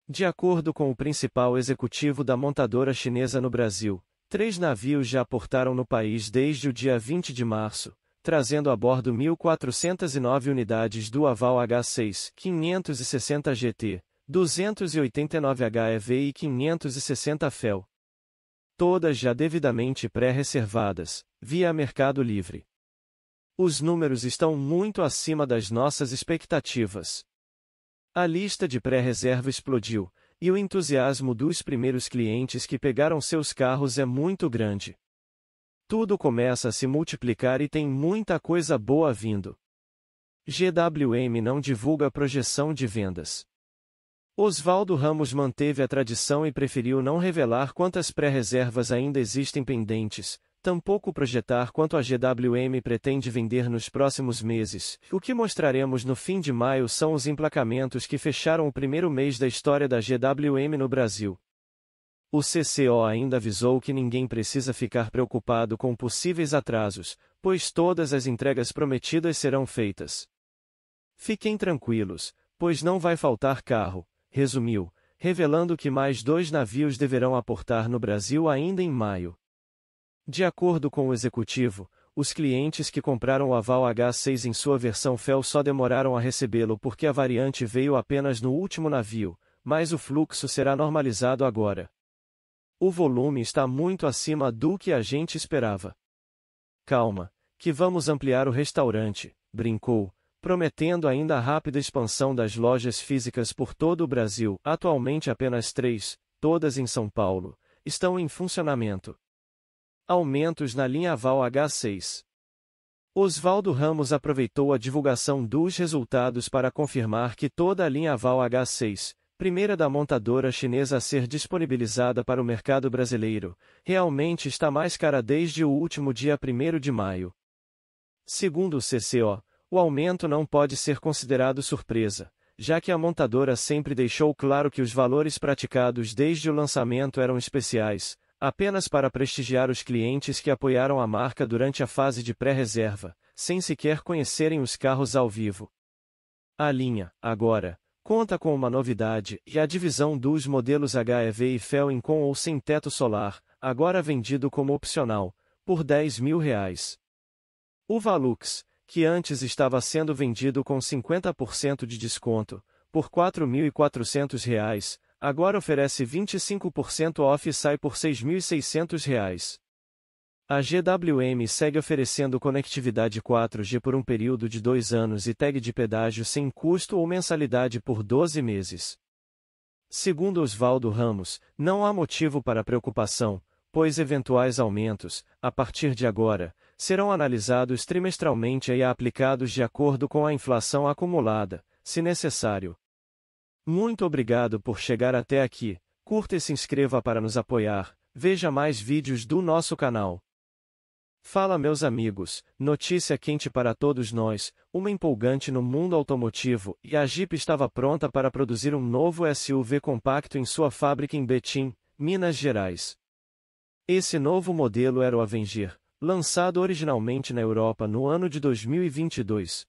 De acordo com o principal executivo da montadora chinesa no Brasil, 3 navios já aportaram no país desde o dia 20 de março, trazendo a bordo 1.409 unidades do Aval H6, 560 GT, 289 HEV e 560 FEL. Todas já devidamente pré-reservadas, via Mercado Livre. Os números estão muito acima das nossas expectativas. A lista de pré-reserva explodiu, e o entusiasmo dos primeiros clientes que pegaram seus carros é muito grande. Tudo começa a se multiplicar e tem muita coisa boa vindo. GWM não divulga projeção de vendas. Osvaldo Ramos manteve a tradição e preferiu não revelar quantas pré-reservas ainda existem pendentes, tampouco projetar quanto a GWM pretende vender nos próximos meses. O que mostraremos no fim de maio são os emplacamentos que fecharam o primeiro mês da história da GWM no Brasil. O CCO ainda avisou que ninguém precisa ficar preocupado com possíveis atrasos, pois todas as entregas prometidas serão feitas. Fiquem tranquilos, pois não vai faltar carro, resumiu, revelando que mais 2 navios deverão aportar no Brasil ainda em maio. De acordo com o executivo, os clientes que compraram o Aval H6 em sua versão FEL só demoraram a recebê-lo porque a variante veio apenas no último navio, mas o fluxo será normalizado agora. O volume está muito acima do que a gente esperava. Calma, que vamos ampliar o restaurante, brincou, prometendo ainda a rápida expansão das lojas físicas por todo o Brasil. Atualmente apenas 3, todas em São Paulo, estão em funcionamento. Aumentos na linha Aval H6. Osvaldo Ramos aproveitou a divulgação dos resultados para confirmar que toda a linha Aval H6, primeira da montadora chinesa a ser disponibilizada para o mercado brasileiro, realmente está mais cara desde o último dia 1º de maio. Segundo o CCO, o aumento não pode ser considerado surpresa, já que a montadora sempre deixou claro que os valores praticados desde o lançamento eram especiais, apenas para prestigiar os clientes que apoiaram a marca durante a fase de pré-reserva, sem sequer conhecerem os carros ao vivo. A linha, agora, conta com uma novidade, e a divisão dos modelos HEV e FEL com ou sem teto solar, agora vendido como opcional, por R$10.000. O Valux, que antes estava sendo vendido com 50% de desconto, por R$4.400, agora oferece 25% off e sai por R$6.600. A GWM segue oferecendo conectividade 4G por um período de 2 anos e tag de pedágio sem custo ou mensalidade por 12 meses. Segundo Osvaldo Ramos, não há motivo para preocupação, pois eventuais aumentos, a partir de agora, serão analisados trimestralmente e aplicados de acordo com a inflação acumulada, se necessário. Muito obrigado por chegar até aqui, curta e se inscreva para nos apoiar, veja mais vídeos do nosso canal. Fala meus amigos, notícia quente para todos nós, uma empolgante no mundo automotivo, e a Jeep estava pronta para produzir um novo SUV compacto em sua fábrica em Betim, Minas Gerais. Esse novo modelo era o Avenger, lançado originalmente na Europa no ano de 2022.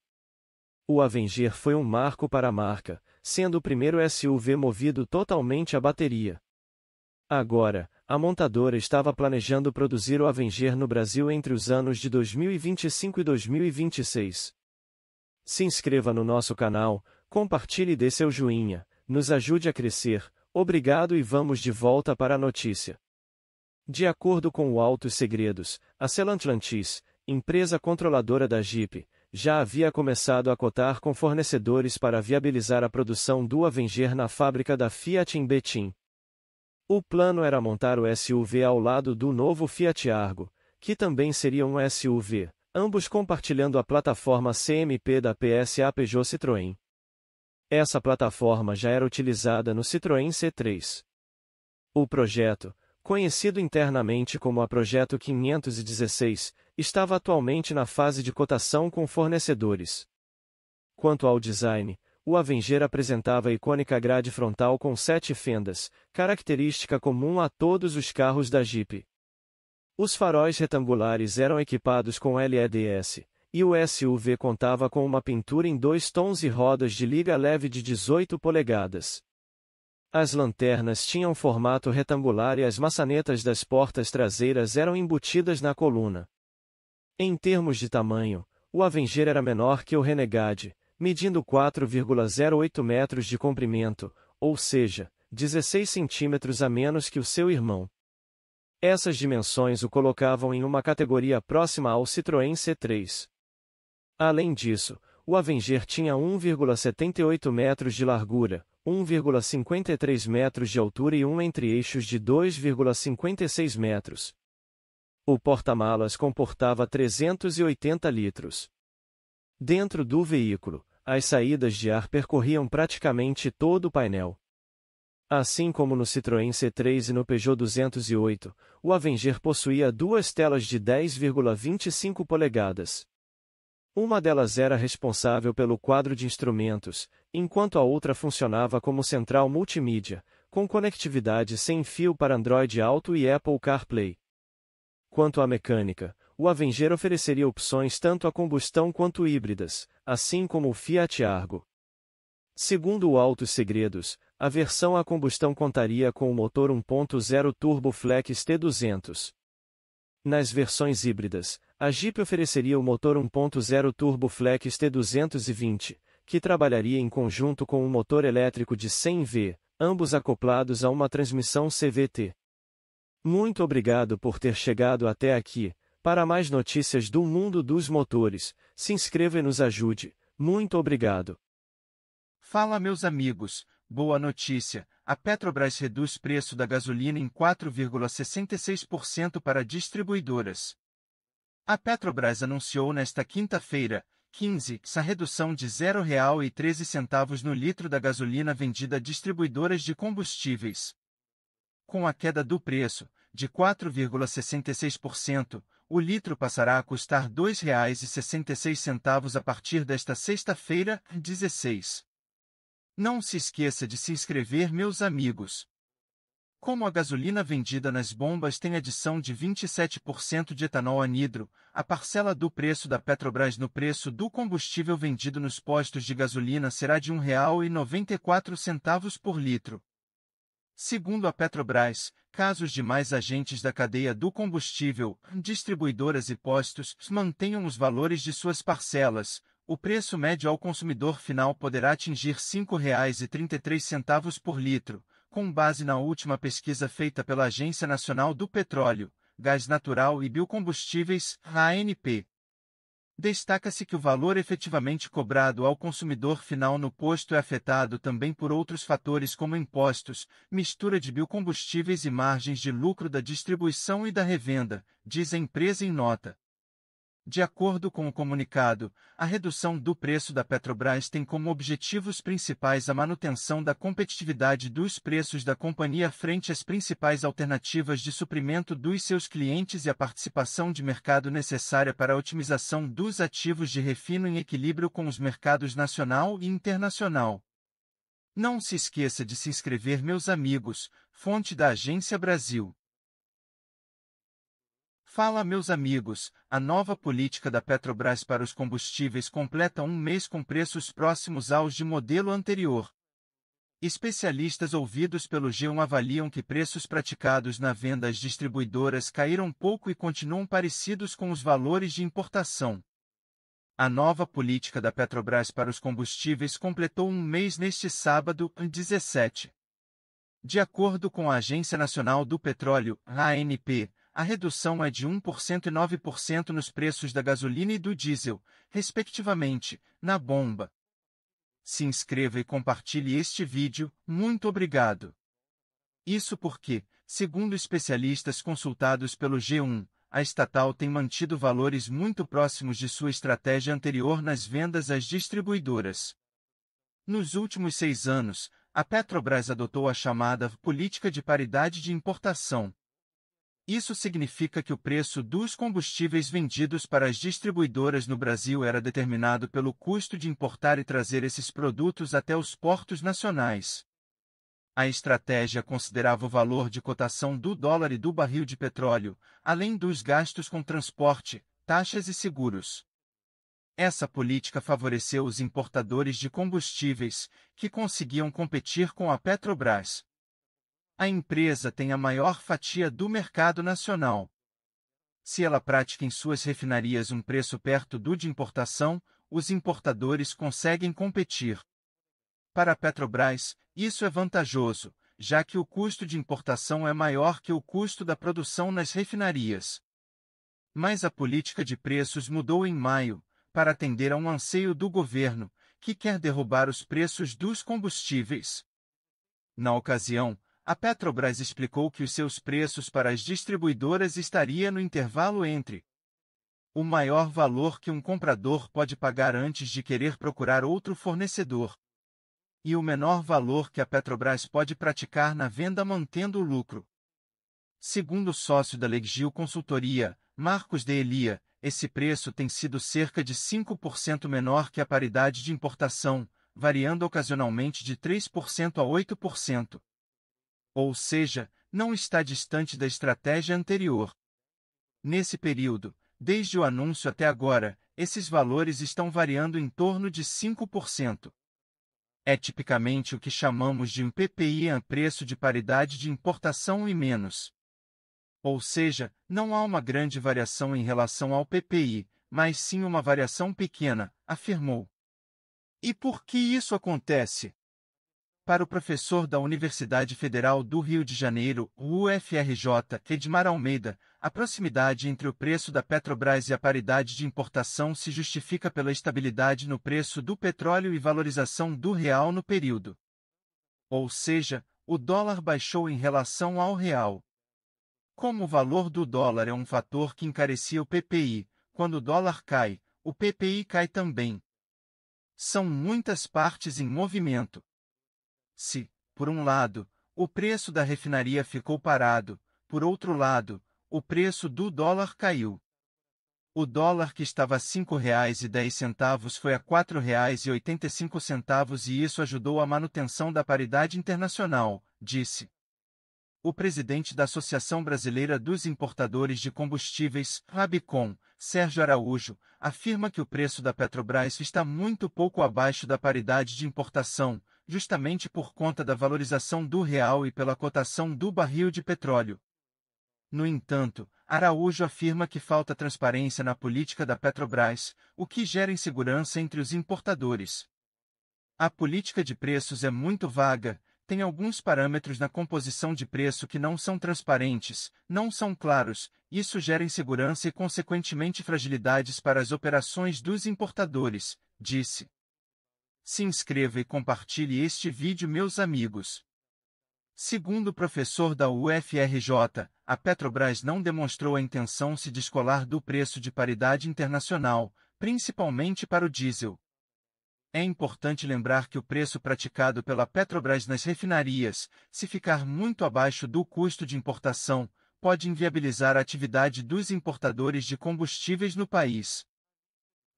O Avenger foi um marco para a marca, sendo o primeiro SUV movido totalmente a bateria. Agora, a montadora estava planejando produzir o Avenger no Brasil entre os anos de 2025 e 2026. Se inscreva no nosso canal, compartilhe e dê seu joinha, nos ajude a crescer, obrigado e vamos de volta para a notícia. De acordo com o Autos Segredos, a Stellantis, empresa controladora da Jeep, já havia começado a cotar com fornecedores para viabilizar a produção do Avenger na fábrica da Fiat em Betim. O plano era montar o SUV ao lado do novo Fiat Argo, que também seria um SUV, ambos compartilhando a plataforma CMP da PSA Peugeot Citroën. Essa plataforma já era utilizada no Citroën C3. O projeto, conhecido internamente como a Projeto 516, estava atualmente na fase de cotação com fornecedores. Quanto ao design, o Avenger apresentava a icônica grade frontal com 7 fendas, característica comum a todos os carros da Jeep. Os faróis retangulares eram equipados com LEDs, e o SUV contava com uma pintura em 2 tons e rodas de liga leve de 18 polegadas. As lanternas tinham formato retangular e as maçanetas das portas traseiras eram embutidas na coluna. Em termos de tamanho, o Avenger era menor que o Renegade, medindo 4,08 metros de comprimento, ou seja, 16 centímetros a menos que o seu irmão. Essas dimensões o colocavam em uma categoria próxima ao Citroën C3. Além disso, o Avenger tinha 1,78 metros de largura, 1,53 metros de altura e um entre-eixos de 2,56 metros. O porta-malas comportava 380 litros. Dentro do veículo, as saídas de ar percorriam praticamente todo o painel. Assim como no Citroën C3 e no Peugeot 208, o Avenger possuía duas telas de 10,25 polegadas. Uma delas era responsável pelo quadro de instrumentos, enquanto a outra funcionava como central multimídia, com conectividade sem fio para Android Auto e Apple CarPlay. Quanto à mecânica, o Avenger ofereceria opções tanto a combustão quanto híbridas, assim como o Fiat Argo. Segundo o Autos Segredos, a versão a combustão contaria com o motor 1.0 Turbo Flex T200. Nas versões híbridas, a Jeep ofereceria o motor 1.0 Turbo Flex T220, que trabalharia em conjunto com um motor elétrico de 100 V, ambos acoplados a uma transmissão CVT. Muito obrigado por ter chegado até aqui. Para mais notícias do mundo dos motores, se inscreva e nos ajude. Muito obrigado. Fala, meus amigos, boa notícia. A Petrobras reduz preço da gasolina em 4,66% para distribuidoras. A Petrobras anunciou nesta quinta-feira, 15, a redução de R$ 0,13 no litro da gasolina vendida a distribuidoras de combustíveis. Com a queda do preço, de 4,66%, o litro passará a custar R$ 2,66 a partir desta sexta-feira, 16. Não se esqueça de se inscrever, meus amigos. Como a gasolina vendida nas bombas tem adição de 27% de etanol anidro, a parcela do preço da Petrobras no preço do combustível vendido nos postos de gasolina será de R$ 1,94 por litro. Segundo a Petrobras, casos de mais agentes da cadeia do combustível, distribuidoras e postos, mantenham os valores de suas parcelas, o preço médio ao consumidor final poderá atingir R$ 5,33 por litro, com base na última pesquisa feita pela Agência Nacional do Petróleo, Gás Natural e Biocombustíveis, ANP. Destaca-se que o valor efetivamente cobrado ao consumidor final no posto é afetado também por outros fatores como impostos, mistura de biocombustíveis e margens de lucro da distribuição e da revenda, diz a empresa em nota. De acordo com o comunicado, a redução do preço da Petrobras tem como objetivos principais a manutenção da competitividade dos preços da companhia frente às principais alternativas de suprimento dos seus clientes e a participação de mercado necessária para a otimização dos ativos de refino em equilíbrio com os mercados nacional e internacional. Não se esqueça de se inscrever, meus amigos, fonte da Agência Brasil. Fala, meus amigos, a nova política da Petrobras para os combustíveis completa um mês com preços próximos aos de modelo anterior. Especialistas ouvidos pelo G1 avaliam que preços praticados na venda às distribuidoras caíram pouco e continuam parecidos com os valores de importação. A nova política da Petrobras para os combustíveis completou um mês neste sábado, 17. De acordo com a Agência Nacional do Petróleo, ANP, a redução é de 1% e 9% nos preços da gasolina e do diesel, respectivamente, na bomba. Se inscreva e compartilhe este vídeo, muito obrigado. Isso porque, segundo especialistas consultados pelo G1, a estatal tem mantido valores muito próximos de sua estratégia anterior nas vendas às distribuidoras. Nos últimos 6 anos, a Petrobras adotou a chamada política de paridade de importação. Isso significa que o preço dos combustíveis vendidos para as distribuidoras no Brasil era determinado pelo custo de importar e trazer esses produtos até os portos nacionais. A estratégia considerava o valor de cotação do dólar e do barril de petróleo, além dos gastos com transporte, taxas e seguros. Essa política favoreceu os importadores de combustíveis, que conseguiam competir com a Petrobras. A empresa tem a maior fatia do mercado nacional. Se ela pratica em suas refinarias um preço perto do de importação, os importadores conseguem competir. Para a Petrobras, isso é vantajoso, já que o custo de importação é maior que o custo da produção nas refinarias. Mas a política de preços mudou em maio, para atender a um anseio do governo, que quer derrubar os preços dos combustíveis. Na ocasião, a Petrobras explicou que os seus preços para as distribuidoras estaria no intervalo entre o maior valor que um comprador pode pagar antes de querer procurar outro fornecedor e o menor valor que a Petrobras pode praticar na venda mantendo o lucro. Segundo o sócio da Legio Consultoria, Marcos de Elia, esse preço tem sido cerca de 5% menor que a paridade de importação, variando ocasionalmente de 3% a 8%. Ou seja, não está distante da estratégia anterior. Nesse período, desde o anúncio até agora, esses valores estão variando em torno de 5%. É tipicamente o que chamamos de um PPI a preço de paridade de importação e menos. Ou seja, não há uma grande variação em relação ao PPI, mas sim uma variação pequena, afirmou. E por que isso acontece? Para o professor da Universidade Federal do Rio de Janeiro, o UFRJ, Edmar Almeida, a proximidade entre o preço da Petrobras e a paridade de importação se justifica pela estabilidade no preço do petróleo e valorização do real no período. Ou seja, o dólar baixou em relação ao real. Como o valor do dólar é um fator que encarecia o PPI, quando o dólar cai, o PPI cai também. São muitas partes em movimento. Se, por um lado, o preço da refinaria ficou parado, por outro lado, o preço do dólar caiu. O dólar que estava a R$ 5,10 foi a R$ 4,85 e isso ajudou à manutenção da paridade internacional, disse o presidente da Associação Brasileira dos Importadores de Combustíveis, Rabicom, Sérgio Araújo, afirma que o preço da Petrobras está muito pouco abaixo da paridade de importação, justamente por conta da valorização do real e pela cotação do barril de petróleo. No entanto, Araújo afirma que falta transparência na política da Petrobras, o que gera insegurança entre os importadores. A política de preços é muito vaga, tem alguns parâmetros na composição de preço que não são transparentes, não são claros, isso gera insegurança e consequentemente fragilidades para as operações dos importadores, disse. Se inscreva e compartilhe este vídeo, meus amigos. Segundo o professor da UFRJ, a Petrobras não demonstrou a intenção de se descolar do preço de paridade internacional, principalmente para o diesel. É importante lembrar que o preço praticado pela Petrobras nas refinarias, se ficar muito abaixo do custo de importação, pode inviabilizar a atividade dos importadores de combustíveis no país.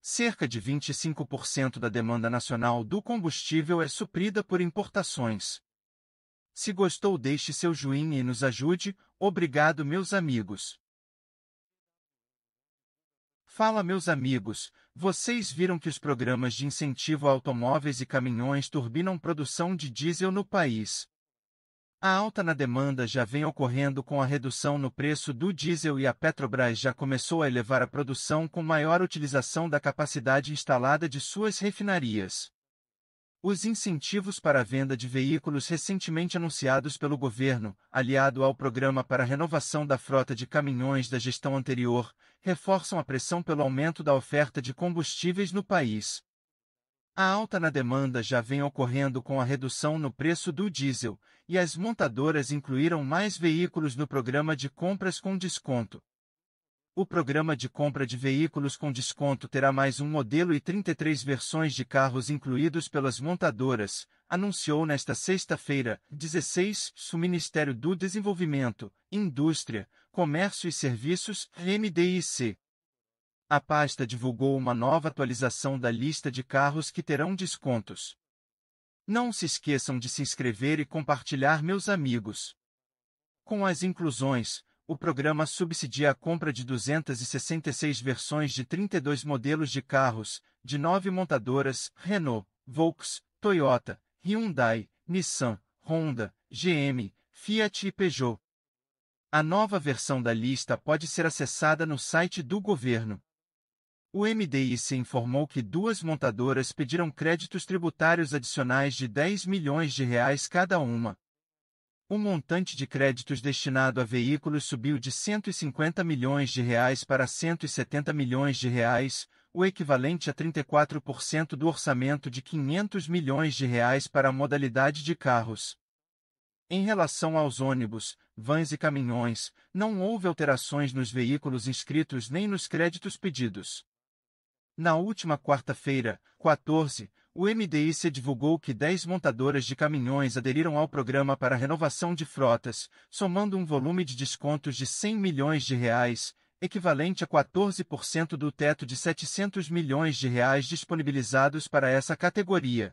Cerca de 25% da demanda nacional do combustível é suprida por importações. Se gostou, deixe seu joinha e nos ajude. Obrigado, meus amigos. Fala, meus amigos, vocês viram que os programas de incentivo a automóveis e caminhões turbinam produção de diesel no país. A alta na demanda já vem ocorrendo com a redução no preço do diesel e a Petrobras já começou a elevar a produção com maior utilização da capacidade instalada de suas refinarias. Os incentivos para a venda de veículos recentemente anunciados pelo governo, aliado ao programa para a renovação da frota de caminhões da gestão anterior, reforçam a pressão pelo aumento da oferta de combustíveis no país. A alta na demanda já vem ocorrendo com a redução no preço do diesel, e as montadoras incluíram mais veículos no programa de compras com desconto. O programa de compra de veículos com desconto terá mais um modelo e 33 versões de carros incluídos pelas montadoras, anunciou nesta sexta-feira, 16, o Ministério do Desenvolvimento, Indústria, Comércio e Serviços, MDIC. A pasta divulgou uma nova atualização da lista de carros que terão descontos. Não se esqueçam de se inscrever e compartilhar, meus amigos. Com as inclusões, o programa subsidia a compra de 266 versões de 32 modelos de carros, de 9 montadoras: Renault, Volkswagen, Toyota, Hyundai, Nissan, Honda, GM, Fiat e Peugeot. A nova versão da lista pode ser acessada no site do governo. O MDIC informou que 2 montadoras pediram créditos tributários adicionais de R$ 10 milhões cada uma. O montante de créditos destinado a veículos subiu de R$ 150 milhões para R$ 170 milhões, o equivalente a 34% do orçamento de R$ 500 milhões para a modalidade de carros. Em relação aos ônibus, vans e caminhões, não houve alterações nos veículos inscritos nem nos créditos pedidos. Na última quarta-feira, 14, o MDIC divulgou que 10 montadoras de caminhões aderiram ao programa para renovação de frotas, somando um volume de descontos de R$ 100 milhões, equivalente a 14% do teto de R$ 700 milhões disponibilizados para essa categoria.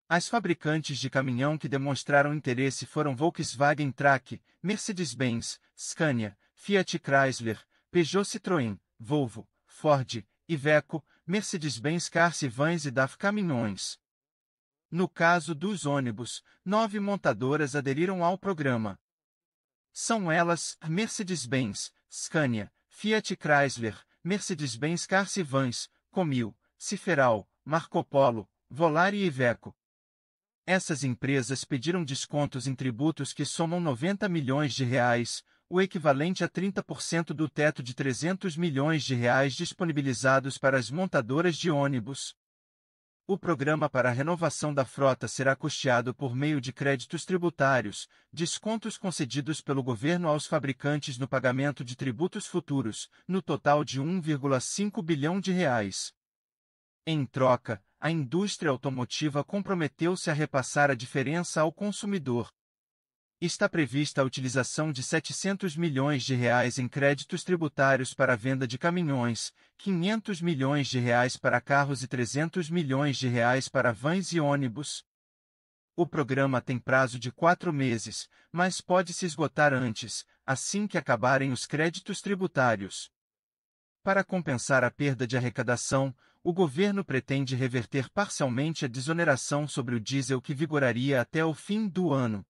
As fabricantes de caminhão que demonstraram interesse foram Volkswagen Track, Mercedes-Benz, Scania, Fiat Chrysler, Peugeot Citroën, Volvo, Ford, Iveco, Mercedes-Benz Cars e Vans e DAF Caminhões. No caso dos ônibus, 9 montadoras aderiram ao programa. São elas Mercedes-Benz, Scania, Fiat Chrysler, Mercedes-Benz Cars e Vans, Comil, Ciferal, Marco Polo, Volare e Iveco. Essas empresas pediram descontos em tributos que somam R$ 90 milhões, o equivalente a 30% do teto de R$ 300 milhões disponibilizados para as montadoras de ônibus. O programa para a renovação da frota será custeado por meio de créditos tributários, descontos concedidos pelo governo aos fabricantes no pagamento de tributos futuros, no total de R$ 1,5 bilhão. Em troca, a indústria automotiva comprometeu-se a repassar a diferença ao consumidor. Está prevista a utilização de R$ 700 milhões em créditos tributários para a venda de caminhões, R$ 500 milhões para carros e R$ 300 milhões para vans e ônibus. O programa tem prazo de 4 meses, mas pode se esgotar antes, assim que acabarem os créditos tributários. Para compensar a perda de arrecadação, o governo pretende reverter parcialmente a desoneração sobre o diesel que vigoraria até o fim do ano.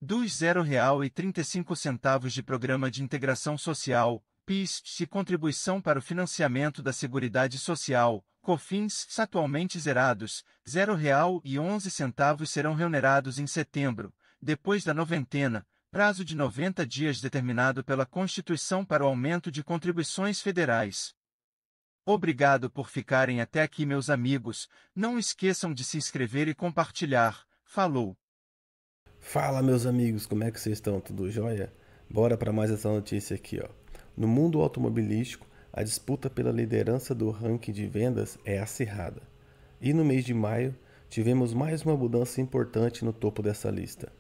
Dos R$ 0,35 de Programa de Integração Social, PIS, e Contribuição para o Financiamento da Seguridade Social, COFINS, atualmente zerados, R$ 0,11 serão reonerados em setembro, depois da noventena, prazo de 90 dias determinado pela Constituição para o aumento de contribuições federais. Obrigado por ficarem até aqui, meus amigos. Não esqueçam de se inscrever e compartilhar. Falou! Fala, meus amigos, como é que vocês estão? Tudo jóia? Bora para mais essa notícia aqui, ó. No mundo automobilístico, a disputa pela liderança do ranking de vendas é acirrada. E no mês de maio, tivemos mais uma mudança importante no topo dessa lista.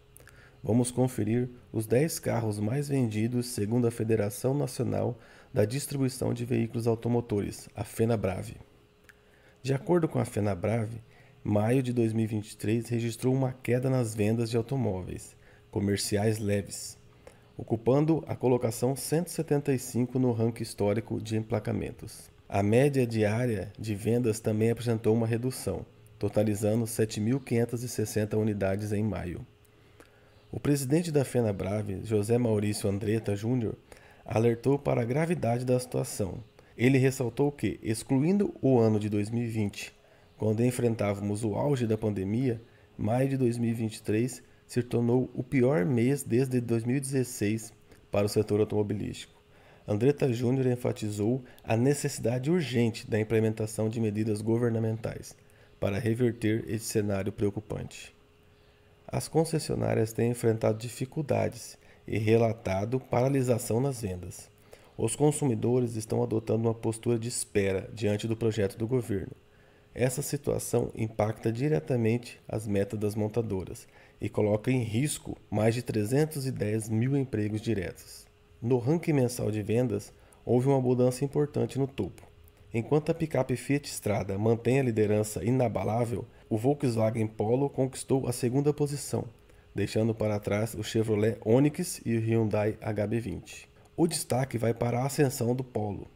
Vamos conferir os 10 carros mais vendidos segundo a Federação Nacional da Distribuição de Veículos Automotores, a FenaBrave. De acordo com a FenaBrave, maio de 2023 registrou uma queda nas vendas de automóveis comerciais leves, ocupando a colocação 175 no ranking histórico de emplacamentos. A média diária de vendas também apresentou uma redução, totalizando 7.560 unidades em maio. O presidente da FenaBrave, José Maurício Andretta Júnior, alertou para a gravidade da situação. Ele ressaltou que, excluindo o ano de 2020, quando enfrentávamos o auge da pandemia, maio de 2023 se tornou o pior mês desde 2016 para o setor automobilístico. Andretta Júnior enfatizou a necessidade urgente da implementação de medidas governamentais para reverter esse cenário preocupante. As concessionárias têm enfrentado dificuldades e relatado paralisação nas vendas. Os consumidores estão adotando uma postura de espera diante do projeto do governo. Essa situação impacta diretamente as metas das montadoras e coloca em risco mais de 310 mil empregos diretos. No ranking mensal de vendas, houve uma mudança importante no topo. Enquanto a picape Fiat Strada mantém a liderança inabalável, o Volkswagen Polo conquistou a segunda posição, deixando para trás o Chevrolet Onix e o Hyundai HB20. O destaque vai para a ascensão do Polo,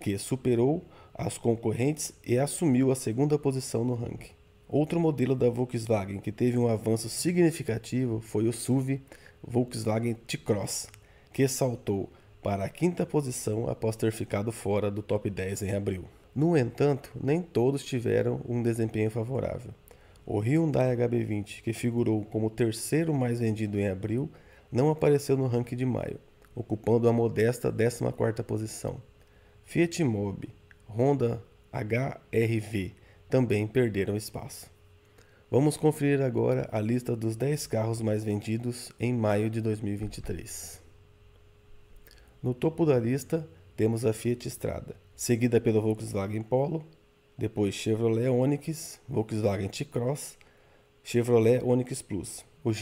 que superou as concorrentes e assumiu a segunda posição no ranking. Outro modelo da Volkswagen que teve um avanço significativo foi o SUV Volkswagen T-Cross, que saltou para a quinta posição após ter ficado fora do top 10 em abril. No entanto, nem todos tiveram um desempenho favorável. O Hyundai HB20, que figurou como o terceiro mais vendido em abril, não apareceu no ranking de maio, ocupando a modesta 14ª posição. Fiat Mobi, Honda HR-V também perderam espaço. Vamos conferir agora a lista dos 10 carros mais vendidos em maio de 2023. No topo da lista temos a Fiat Strada, seguida pelo Volkswagen Polo, depois Chevrolet Onix, Volkswagen T-Cross, Chevrolet Onix Plus, o